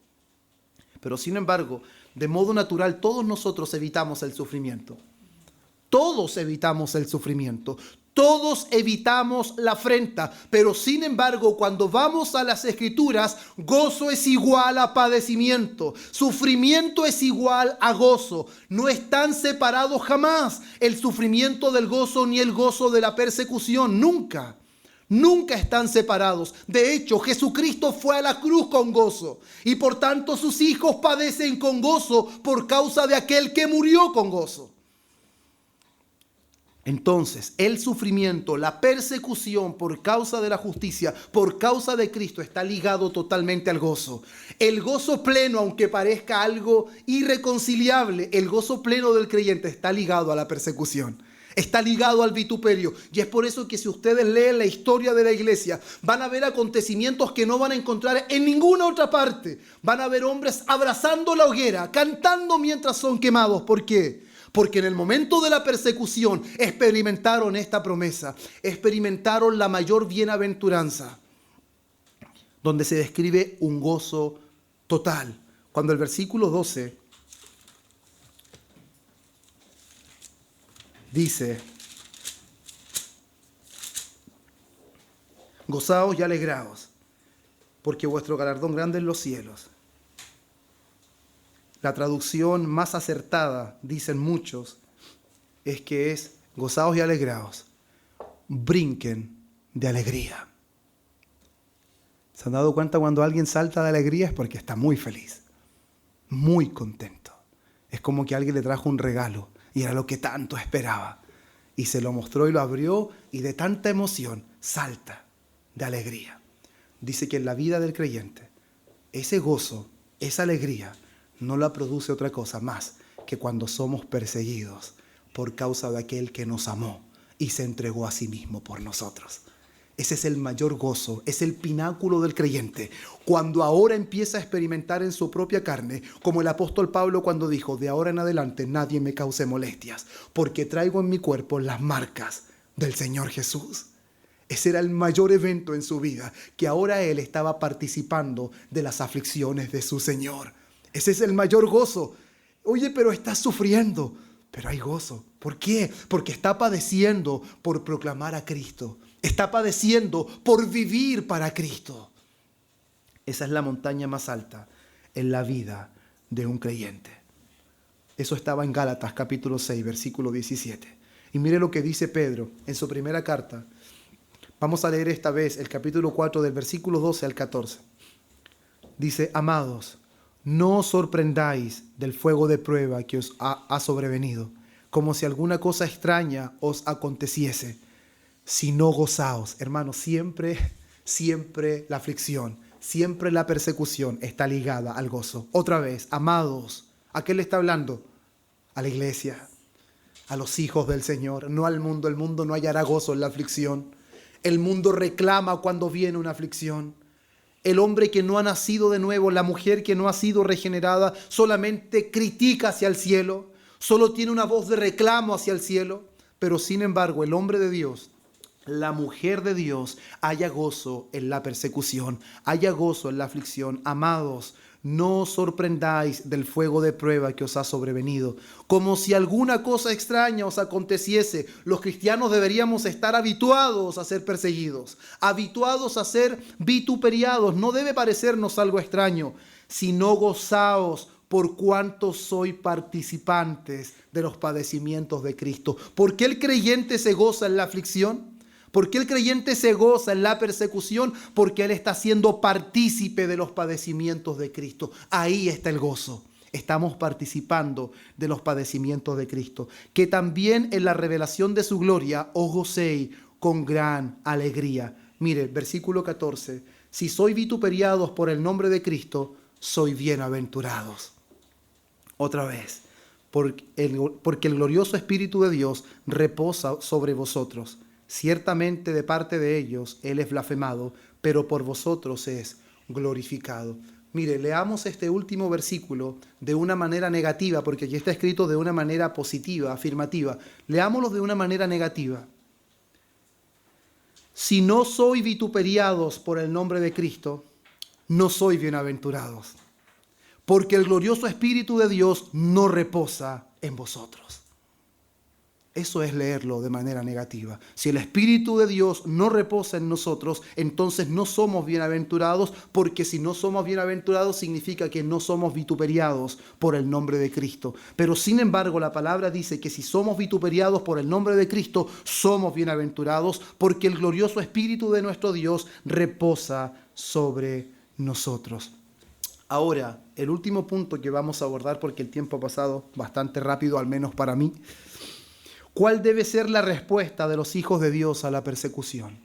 S1: Pero sin embargo, de modo natural, todos nosotros evitamos el sufrimiento. Todos evitamos el sufrimiento. Todos evitamos la afrenta, pero sin embargo, cuando vamos a las Escrituras, gozo es igual a padecimiento, sufrimiento es igual a gozo. No están separados jamás el sufrimiento del gozo ni el gozo de la persecución, nunca. Nunca están separados. De hecho, Jesucristo fue a la cruz con gozo y por tanto sus hijos padecen con gozo por causa de aquel que murió con gozo. Entonces, el sufrimiento, la persecución por causa de la justicia, por causa de Cristo, está ligado totalmente al gozo. El gozo pleno, aunque parezca algo irreconciliable, el gozo pleno del creyente está ligado a la persecución. Está ligado al vituperio. Y es por eso que si ustedes leen la historia de la iglesia, van a ver acontecimientos que no van a encontrar en ninguna otra parte. Van a ver hombres abrazando la hoguera, cantando mientras son quemados. ¿Por qué? Porque en el momento de la persecución experimentaron esta promesa, experimentaron la mayor bienaventuranza, donde se describe un gozo total. Cuando el versículo 12 dice, gozaos y alegraos, porque vuestro galardón grande en los cielos. La traducción más acertada, dicen muchos, es que es gozaos y alegraos, brinquen de alegría. ¿Se han dado cuenta cuando alguien salta de alegría? Es porque está muy feliz, muy contento. Es como que alguien le trajo un regalo y era lo que tanto esperaba. Y se lo mostró y lo abrió y de tanta emoción salta de alegría. Dice que en la vida del creyente, ese gozo, esa alegría, no la produce otra cosa más que cuando somos perseguidos por causa de aquel que nos amó y se entregó a sí mismo por nosotros. Ese es el mayor gozo, es el pináculo del creyente. Cuando ahora empieza a experimentar en su propia carne, como el apóstol Pablo cuando dijo, de ahora en adelante nadie me cause molestias, porque traigo en mi cuerpo las marcas del Señor Jesús. Ese era el mayor evento en su vida, que ahora él estaba participando de las aflicciones de su Señor. Ese es el mayor gozo. Oye, pero estás sufriendo, pero hay gozo. ¿Por qué? Porque está padeciendo por proclamar a Cristo. Está padeciendo por vivir para Cristo. Esa es la montaña más alta en la vida de un creyente. Eso estaba en Gálatas capítulo 6, versículo 17. Y mire lo que dice Pedro en su primera carta. Vamos a leer esta vez el capítulo 4 del versículo 12 al 14. Dice: amados, no os sorprendáis del fuego de prueba que os ha sobrevenido, como si alguna cosa extraña os aconteciese, sino gozaos. Hermanos, siempre la aflicción, siempre la persecución está ligada al gozo. Otra vez, amados, ¿a qué le está hablando? A la iglesia, a los hijos del Señor, no al mundo. El mundo no hallará gozo en la aflicción. El mundo reclama cuando viene una aflicción. El hombre que no ha nacido de nuevo, la mujer que no ha sido regenerada, solamente critica hacia el cielo, solo tiene una voz de reclamo hacia el cielo. Pero sin embargo, el hombre de Dios, la mujer de Dios, haya gozo en la persecución, haya gozo en la aflicción. Amados, no os sorprendáis del fuego de prueba que os ha sobrevenido, como si alguna cosa extraña os aconteciese. Los cristianos deberíamos estar habituados a ser perseguidos, habituados a ser vituperiados. No debe parecernos algo extraño, sino gozaos por cuanto sois participantes de los padecimientos de Cristo. ¿Por qué el creyente se goza en la aflicción? ¿Por qué el creyente se goza en la persecución? Porque él está siendo partícipe de los padecimientos de Cristo. Ahí está el gozo. Estamos participando de los padecimientos de Cristo. Que también en la revelación de su gloria os gocéis con gran alegría. Mire, versículo 14. Si sois vituperiados por el nombre de Cristo, sois bienaventurados. Otra vez. Porque el glorioso Espíritu de Dios reposa sobre vosotros. Ciertamente de parte de ellos Él es blasfemado, pero por vosotros es glorificado. Mire, leamos este último versículo de una manera negativa, porque aquí está escrito de una manera positiva, afirmativa. Leámoslo de una manera negativa. Si no sois vituperiados por el nombre de Cristo, no sois bienaventurados, porque el glorioso Espíritu de Dios no reposa en vosotros. Eso es leerlo de manera negativa. Si el Espíritu de Dios no reposa en nosotros, entonces no somos bienaventurados, porque si no somos bienaventurados significa que no somos vituperiados por el nombre de Cristo. Pero sin embargo, la palabra dice que si somos vituperiados por el nombre de Cristo, somos bienaventurados, porque el glorioso Espíritu de nuestro Dios reposa sobre nosotros. Ahora, el último punto que vamos a abordar, porque el tiempo ha pasado bastante rápido, al menos para mí. ¿Cuál debe ser la respuesta de los hijos de Dios a la persecución?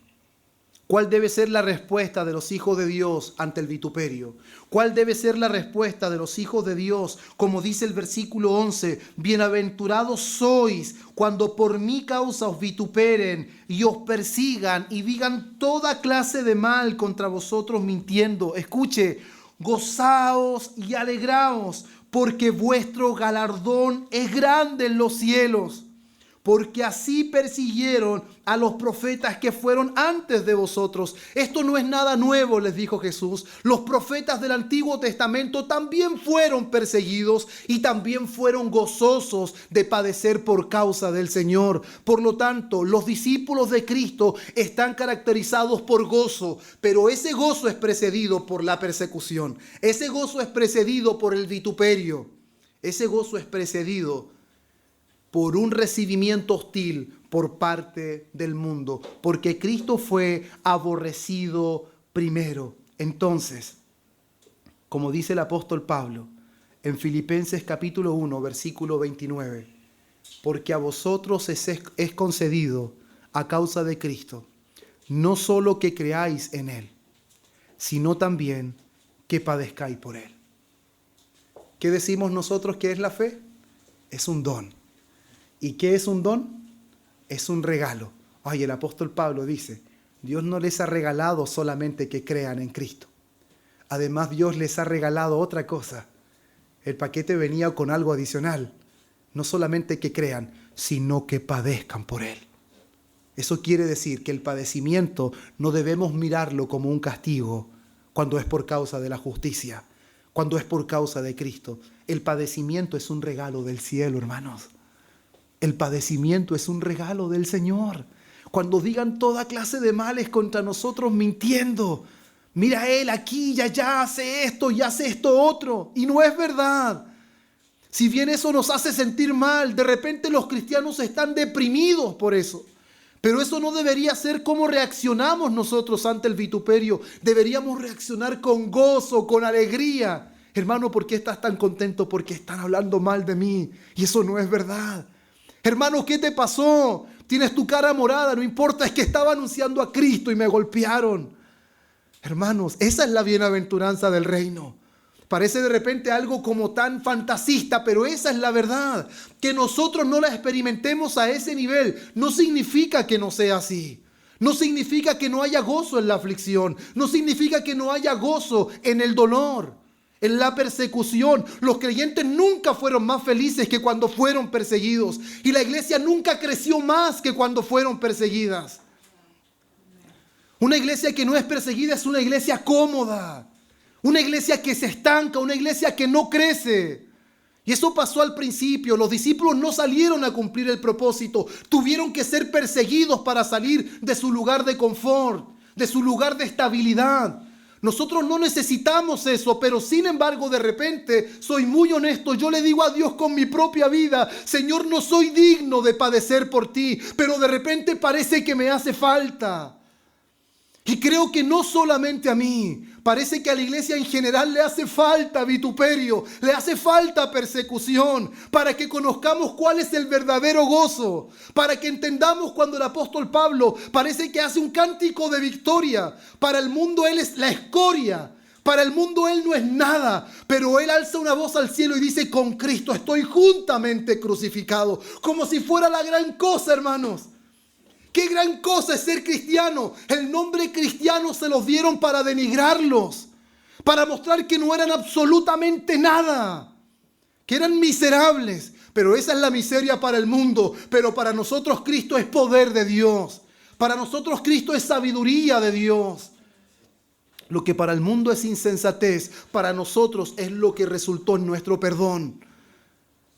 S1: ¿Cuál debe ser la respuesta de los hijos de Dios ante el vituperio? ¿Cuál debe ser la respuesta de los hijos de Dios? Como dice el versículo 11, bienaventurados sois cuando por mi causa os vituperen y os persigan y digan toda clase de mal contra vosotros mintiendo. Escuche, gozaos y alegraos, porque vuestro galardón es grande en los cielos. Porque así persiguieron a los profetas que fueron antes de vosotros. Esto no es nada nuevo, les dijo Jesús. Los profetas del Antiguo Testamento también fueron perseguidos y también fueron gozosos de padecer por causa del Señor. Por lo tanto, los discípulos de Cristo están caracterizados por gozo, pero ese gozo es precedido por la persecución. Ese gozo es precedido por el vituperio. Ese gozo es precedido por un recibimiento hostil por parte del mundo, porque Cristo fue aborrecido primero. Entonces, como dice el apóstol Pablo en Filipenses capítulo 1, versículo 29, porque a vosotros es concedido a causa de Cristo, no solo que creáis en Él, sino también que padezcáis por Él. ¿Qué decimos nosotros que es la fe? Es un don. ¿Y qué es un don? Es un regalo. Ay, el apóstol Pablo dice, Dios no les ha regalado solamente que crean en Cristo. Además, Dios les ha regalado otra cosa. El paquete venía con algo adicional. No solamente que crean, sino que padezcan por Él. Eso quiere decir que el padecimiento no debemos mirarlo como un castigo cuando es por causa de la justicia, cuando es por causa de Cristo. El padecimiento es un regalo del cielo, hermanos. El padecimiento es un regalo del Señor. Cuando digan toda clase de males contra nosotros mintiendo, mira, él aquí y allá hace esto y hace esto otro, y no es verdad. Si bien eso nos hace sentir mal, de repente los cristianos están deprimidos por eso. Pero eso no debería ser cómo reaccionamos nosotros ante el vituperio. Deberíamos reaccionar con gozo, con alegría. Hermano, ¿por qué estás tan contento? Porque están hablando mal de mí. Y eso no es verdad. Hermano, ¿qué te pasó? Tienes tu cara morada, no importa, es que estaba anunciando a Cristo y me golpearon. Hermanos, esa es la bienaventuranza del reino. Parece de repente algo como tan fantasista, pero esa es la verdad. Que nosotros no la experimentemos a ese nivel no significa que no sea así. No significa que no haya gozo en la aflicción. No significa que no haya gozo en el dolor, en la persecución. Los creyentes nunca fueron más felices que cuando fueron perseguidos. Y la iglesia nunca creció más que cuando fueron perseguidas. Una iglesia que no es perseguida es una iglesia cómoda. Una iglesia que se estanca, una iglesia que no crece. Y eso pasó al principio. Los discípulos no salieron a cumplir el propósito. Tuvieron que ser perseguidos para salir de su lugar de confort, de su lugar de estabilidad. Nosotros no necesitamos eso, pero sin embargo de repente, soy muy honesto, yo le digo a Dios con mi propia vida, Señor, no soy digno de padecer por ti, pero de repente parece que me hace falta. Y creo que no solamente a mí, parece que a la iglesia en general le hace falta vituperio, le hace falta persecución, para que conozcamos cuál es el verdadero gozo, para que entendamos cuando el apóstol Pablo parece que hace un cántico de victoria. Para el mundo él es la escoria, para el mundo él no es nada, pero él alza una voz al cielo y dice: con Cristo estoy juntamente crucificado, como si fuera la gran cosa, hermanos. ¡Qué gran cosa es ser cristiano! El nombre cristiano se los dieron para denigrarlos, para mostrar que no eran absolutamente nada, que eran miserables. Pero esa es la miseria para el mundo. Pero para nosotros Cristo es poder de Dios. Para nosotros Cristo es sabiduría de Dios. Lo que para el mundo es insensatez, para nosotros es lo que resultó en nuestro perdón.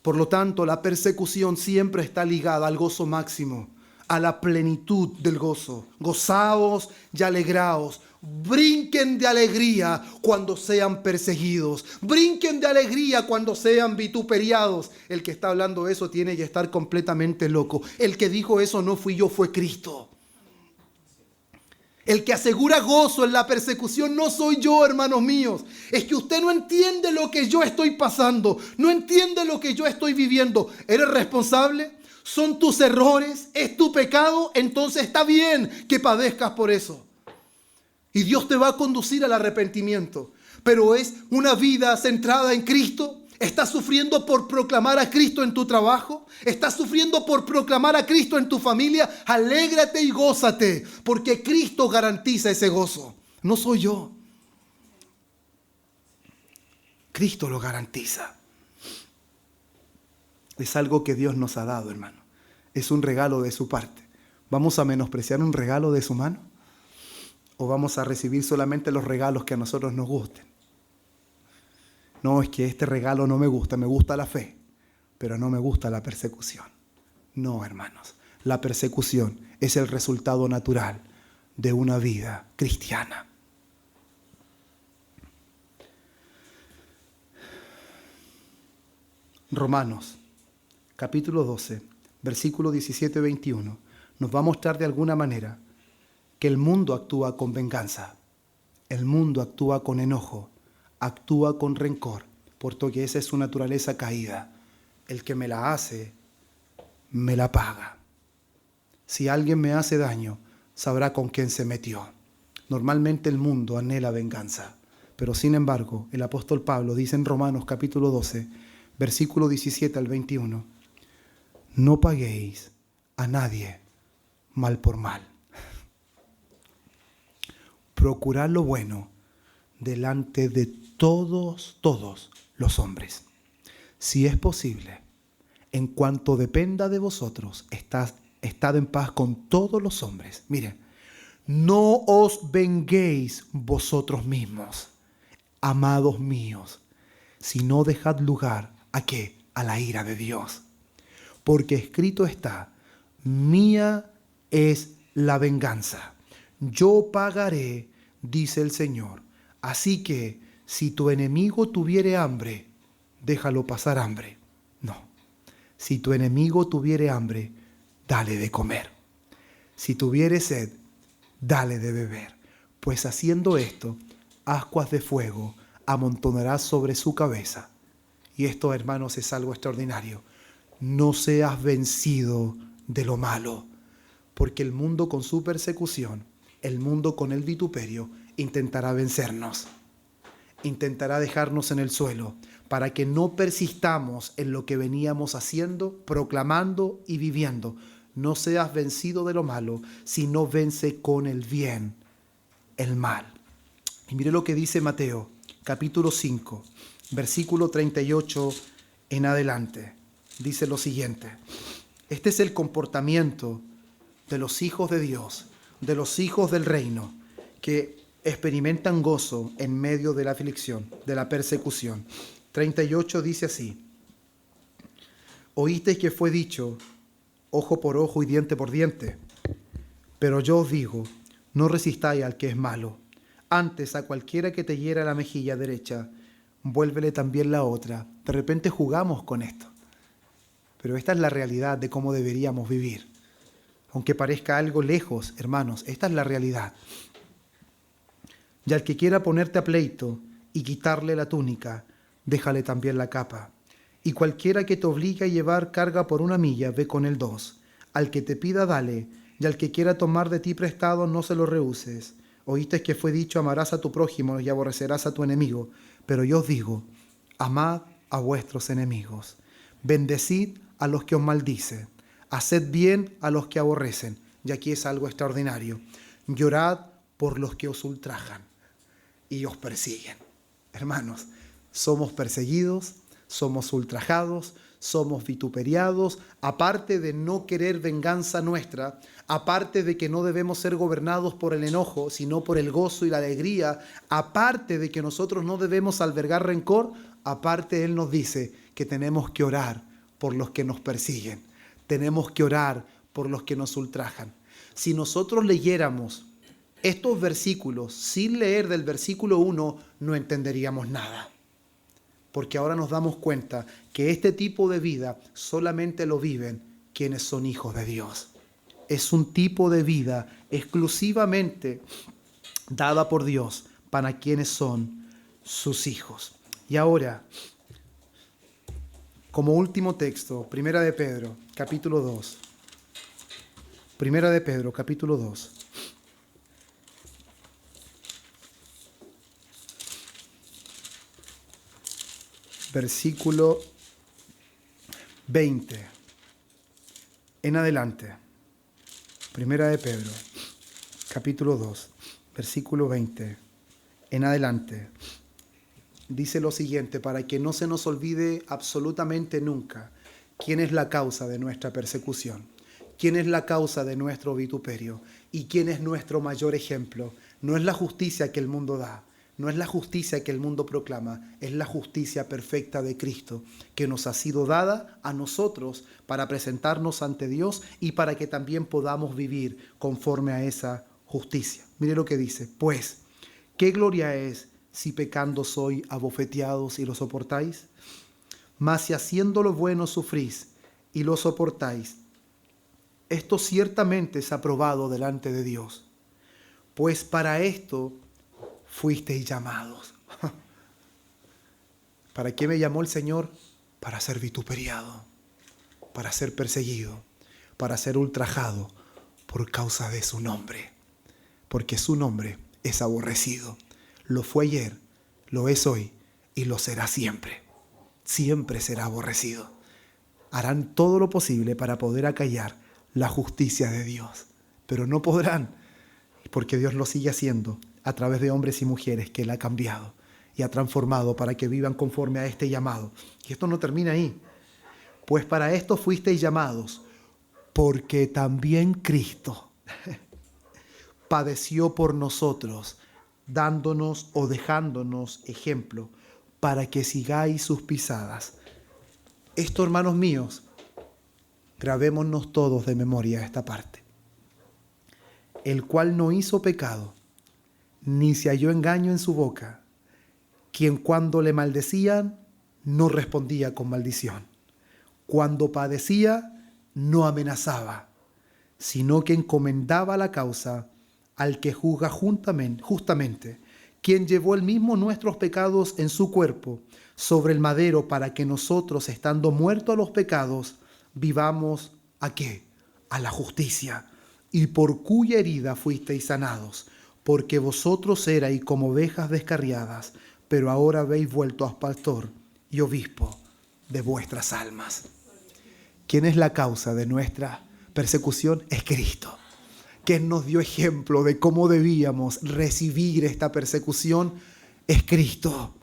S1: Por lo tanto, la persecución siempre está ligada al gozo máximo, a la plenitud del gozo. Gozaos y alegraos. Brinquen de alegría cuando sean perseguidos. Brinquen de alegría cuando sean vituperiados. El que está hablando eso tiene que estar completamente loco. El que dijo eso no fui yo, fue Cristo. El que asegura gozo en la persecución no soy yo, hermanos míos. Es que usted no entiende lo que yo estoy pasando. No entiende lo que yo estoy viviendo. ¿Eres responsable? ¿Son tus errores? ¿Es tu pecado? Entonces está bien que padezcas por eso. Y Dios te va a conducir al arrepentimiento. Pero es una vida centrada en Cristo. ¿Estás sufriendo por proclamar a Cristo en tu trabajo? ¿Estás sufriendo por proclamar a Cristo en tu familia? Alégrate y gózate, porque Cristo garantiza ese gozo. No soy yo. Cristo lo garantiza. Es algo que Dios nos ha dado, hermano. Es un regalo de su parte. ¿Vamos a menospreciar un regalo de su mano? ¿O vamos a recibir solamente los regalos que a nosotros nos gusten? No, es que este regalo no me gusta la fe, pero no me gusta la persecución. No, hermanos, la persecución es el resultado natural de una vida cristiana. Romanos, capítulo 12, versículo 17-21, nos va a mostrar de alguna manera que el mundo actúa con venganza, el mundo actúa con enojo, actúa con rencor, porque esa es su naturaleza caída. El que me la hace, me la paga. Si alguien me hace daño, sabrá con quién se metió. Normalmente el mundo anhela venganza, pero sin embargo, el apóstol Pablo dice en Romanos capítulo 12, versículo 17-21, no paguéis a nadie mal por mal. Procurad lo bueno delante de todos los hombres. Si es posible, en cuanto dependa de vosotros, estad estad en paz con todos los hombres. Miren, no os venguéis vosotros mismos, amados míos, sino dejad lugar ¿a qué? A la ira de Dios. Porque escrito está, mía es la venganza, yo pagaré, dice el Señor. Así que si tu enemigo tuviere hambre, déjalo pasar hambre. No, si tu enemigo tuviere hambre, dale de comer. Si tuviere sed, dale de beber. Pues haciendo esto, ascuas de fuego amontonarás sobre su cabeza. Y esto, hermanos, es algo extraordinario. No seas vencido de lo malo, porque el mundo con su persecución, el mundo con el vituperio, intentará vencernos. Intentará dejarnos en el suelo para que no persistamos en lo que veníamos haciendo, proclamando y viviendo. No seas vencido de lo malo, sino vence con el bien el mal. Y mire lo que dice Mateo, capítulo 5, versículo 38 en adelante. Dice lo siguiente: este es el comportamiento de los hijos de Dios, de los hijos del reino, que experimentan gozo en medio de la aflicción, de la persecución. 38 dice así: oísteis que fue dicho, ojo por ojo y diente por diente. Pero yo os digo, no resistáis al que es malo. Antes, a cualquiera que te hiera la mejilla derecha, vuélvele también la otra. De repente jugamos con esto, pero esta es la realidad de cómo deberíamos vivir. Aunque parezca algo lejos, hermanos, esta es la realidad. Y al que quiera ponerte a pleito y quitarle la túnica, déjale también la capa. Y cualquiera que te obligue a llevar carga por 1 milla, ve con él 2. Al que te pida, dale, y al que quiera tomar de ti prestado, no se lo rehuses. Oíste que fue dicho, amarás a tu prójimo y aborrecerás a tu enemigo. Pero yo os digo, amad a vuestros enemigos. Bendecid a los que os maldicen. Haced bien a los que aborrecen. Y aquí es algo extraordinario. Llorad por los que os ultrajan y os persiguen. Hermanos, somos perseguidos, somos ultrajados, somos vituperiados, aparte de no querer venganza nuestra, aparte de que no debemos ser gobernados por el enojo, sino por el gozo y la alegría, aparte de que nosotros no debemos albergar rencor, aparte Él nos dice que tenemos que orar por los que nos persiguen, tenemos que orar por los que nos ultrajan. Si nosotros leyéramos estos versículos sin leer del versículo 1, no entenderíamos nada. Porque ahora nos damos cuenta que este tipo de vida solamente lo viven quienes son hijos de Dios. Es un tipo de vida exclusivamente dada por Dios para quienes son sus hijos. Y ahora, como último texto, Primera de Pedro, capítulo 2. Primera de Pedro, capítulo 2. Versículo 20 en adelante. Primera de Pedro, capítulo 2, versículo 20 en adelante. Dice lo siguiente, para que no se nos olvide absolutamente nunca quién es la causa de nuestra persecución, quién es la causa de nuestro vituperio y quién es nuestro mayor ejemplo. No es la justicia que el mundo da, no es la justicia que el mundo proclama, es la justicia perfecta de Cristo, que nos ha sido dada a nosotros para presentarnos ante Dios y para que también podamos vivir conforme a esa justicia. Mire lo que dice: pues, ¿qué gloria es si pecando soy abofeteados y lo soportáis? Mas si haciendo lo bueno sufrís y lo soportáis, esto ciertamente es aprobado delante de Dios. Pues para esto fuisteis llamados. ¿Para qué me llamó el Señor? Para ser vituperiado, para ser perseguido, para ser ultrajado por causa de su nombre. Porque su nombre es aborrecido. Lo fue ayer, lo es hoy y lo será siempre. Siempre será aborrecido. Harán todo lo posible para poder acallar la justicia de Dios, pero no podrán, porque Dios lo sigue haciendo a través de hombres y mujeres que Él ha cambiado y ha transformado para que vivan conforme a este llamado. Y esto no termina ahí. Pues para esto fuisteis llamados, porque también Cristo padeció por nosotros, dándonos o dejándonos ejemplo para que sigáis sus pisadas. Esto, hermanos míos, grabémonos todos de memoria esta parte. El cual no hizo pecado, ni se halló engaño en su boca, quien cuando le maldecían, no respondía con maldición. Cuando padecía, no amenazaba, sino que encomendaba la causa al que juzga justamente, quien llevó él mismo nuestros pecados en su cuerpo sobre el madero, para que nosotros, estando muertos a los pecados, vivamos ¿a qué? A la justicia, y por cuya herida fuisteis sanados, porque vosotros erais como ovejas descarriadas, pero ahora habéis vuelto a pastor y obispo de vuestras almas. ¿Quién es la causa de nuestra persecución? Es Cristo, quien nos dio ejemplo de cómo debíamos recibir esta persecución. Es Cristo.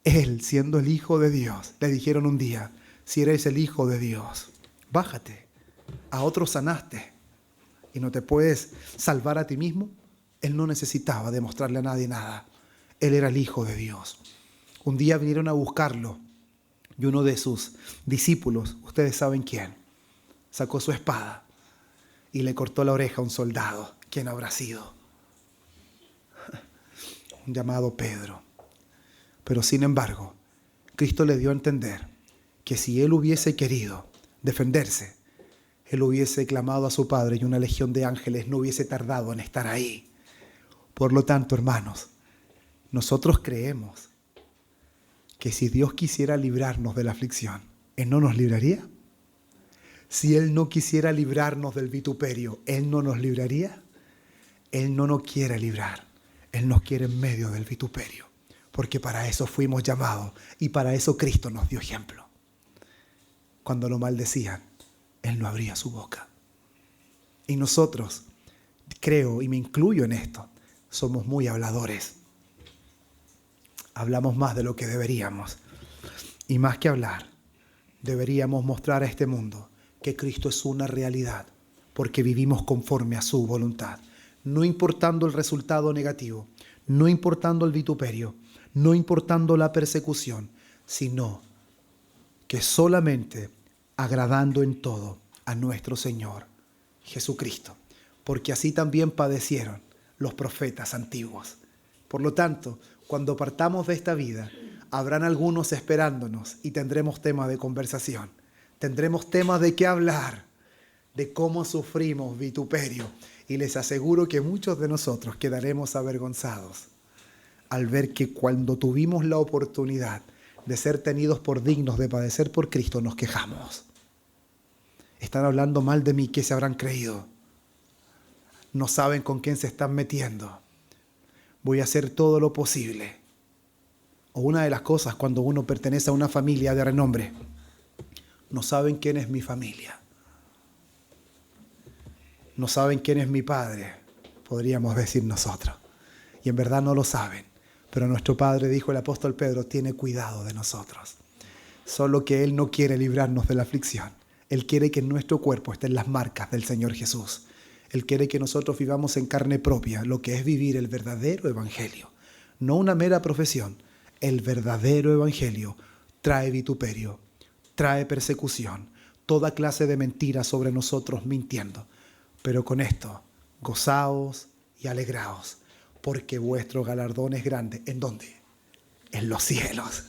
S1: Él, siendo el Hijo de Dios, le dijeron un día: si eres el Hijo de Dios, bájate. A otros sanaste y no te puedes salvar a ti mismo. Él no necesitaba demostrarle a nadie nada. Él era el Hijo de Dios. Un día vinieron a buscarlo y uno de sus discípulos, ustedes saben quién, sacó su espada y le cortó la oreja a un soldado. ¿Quién habrá sido? Un llamado Pedro. Pero sin embargo, Cristo le dio a entender que si él hubiese querido defenderse, él hubiese clamado a su Padre y una legión de ángeles no hubiese tardado en estar ahí. Por lo tanto, hermanos, nosotros creemos que si Dios quisiera librarnos de la aflicción, ¿Él no nos libraría? Si Él no quisiera librarnos del vituperio, ¿Él no nos libraría? Él no nos quiere librar. Él nos quiere en medio del vituperio, porque para eso fuimos llamados y para eso Cristo nos dio ejemplo. Cuando lo maldecían, Él no abría su boca. Y nosotros, creo y me incluyo en esto, somos muy habladores. Hablamos más de lo que deberíamos. Y más que hablar, deberíamos mostrar a este mundo que Cristo es una realidad, porque vivimos conforme a su voluntad, no importando el resultado negativo, no importando el vituperio, no importando la persecución, sino que solamente agradando en todo a nuestro Señor Jesucristo, porque así también padecieron los profetas antiguos. Por lo tanto, cuando partamos de esta vida, habrán algunos esperándonos y tendremos tema de conversación. Tendremos temas de qué hablar, de cómo sufrimos vituperio. Y les aseguro que muchos de nosotros quedaremos avergonzados al ver que cuando tuvimos la oportunidad de ser tenidos por dignos de padecer por Cristo, nos quejamos. Están hablando mal de mí, ¿qué se habrán creído? No saben con quién se están metiendo. Voy a hacer todo lo posible. O una de las cosas cuando uno pertenece a una familia de renombre, no saben quién es mi familia. No saben quién es mi padre, podríamos decir nosotros. Y en verdad no lo saben. Pero nuestro Padre, dijo el apóstol Pedro, tiene cuidado de nosotros. Solo que Él no quiere librarnos de la aflicción. Él quiere que en nuestro cuerpo estén las marcas del Señor Jesús. Él quiere que nosotros vivamos en carne propia lo que es vivir el verdadero evangelio. No una mera profesión. El verdadero evangelio trae vituperio, trae persecución, toda clase de mentiras sobre nosotros mintiendo. Pero con esto, gozaos y alegraos, porque vuestro galardón es grande. ¿En dónde? En los cielos.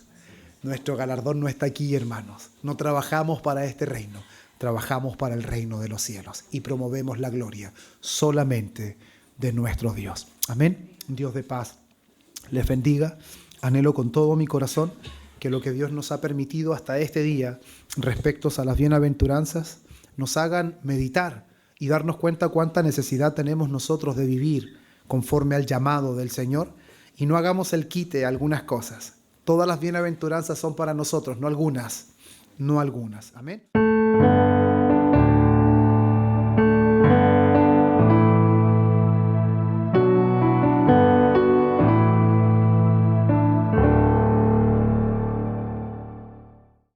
S1: Nuestro galardón no está aquí, hermanos. No trabajamos para este reino, trabajamos para el reino de los cielos y promovemos la gloria solamente de nuestro Dios. Amén. Dios de paz les bendiga. Anhelo con todo mi corazón que lo que Dios nos ha permitido hasta este día respecto a las bienaventuranzas nos hagan meditar y darnos cuenta cuánta necesidad tenemos nosotros de vivir conforme al llamado del Señor y no hagamos el quite a algunas cosas. Todas las bienaventuranzas son para nosotros, no algunas. Amén.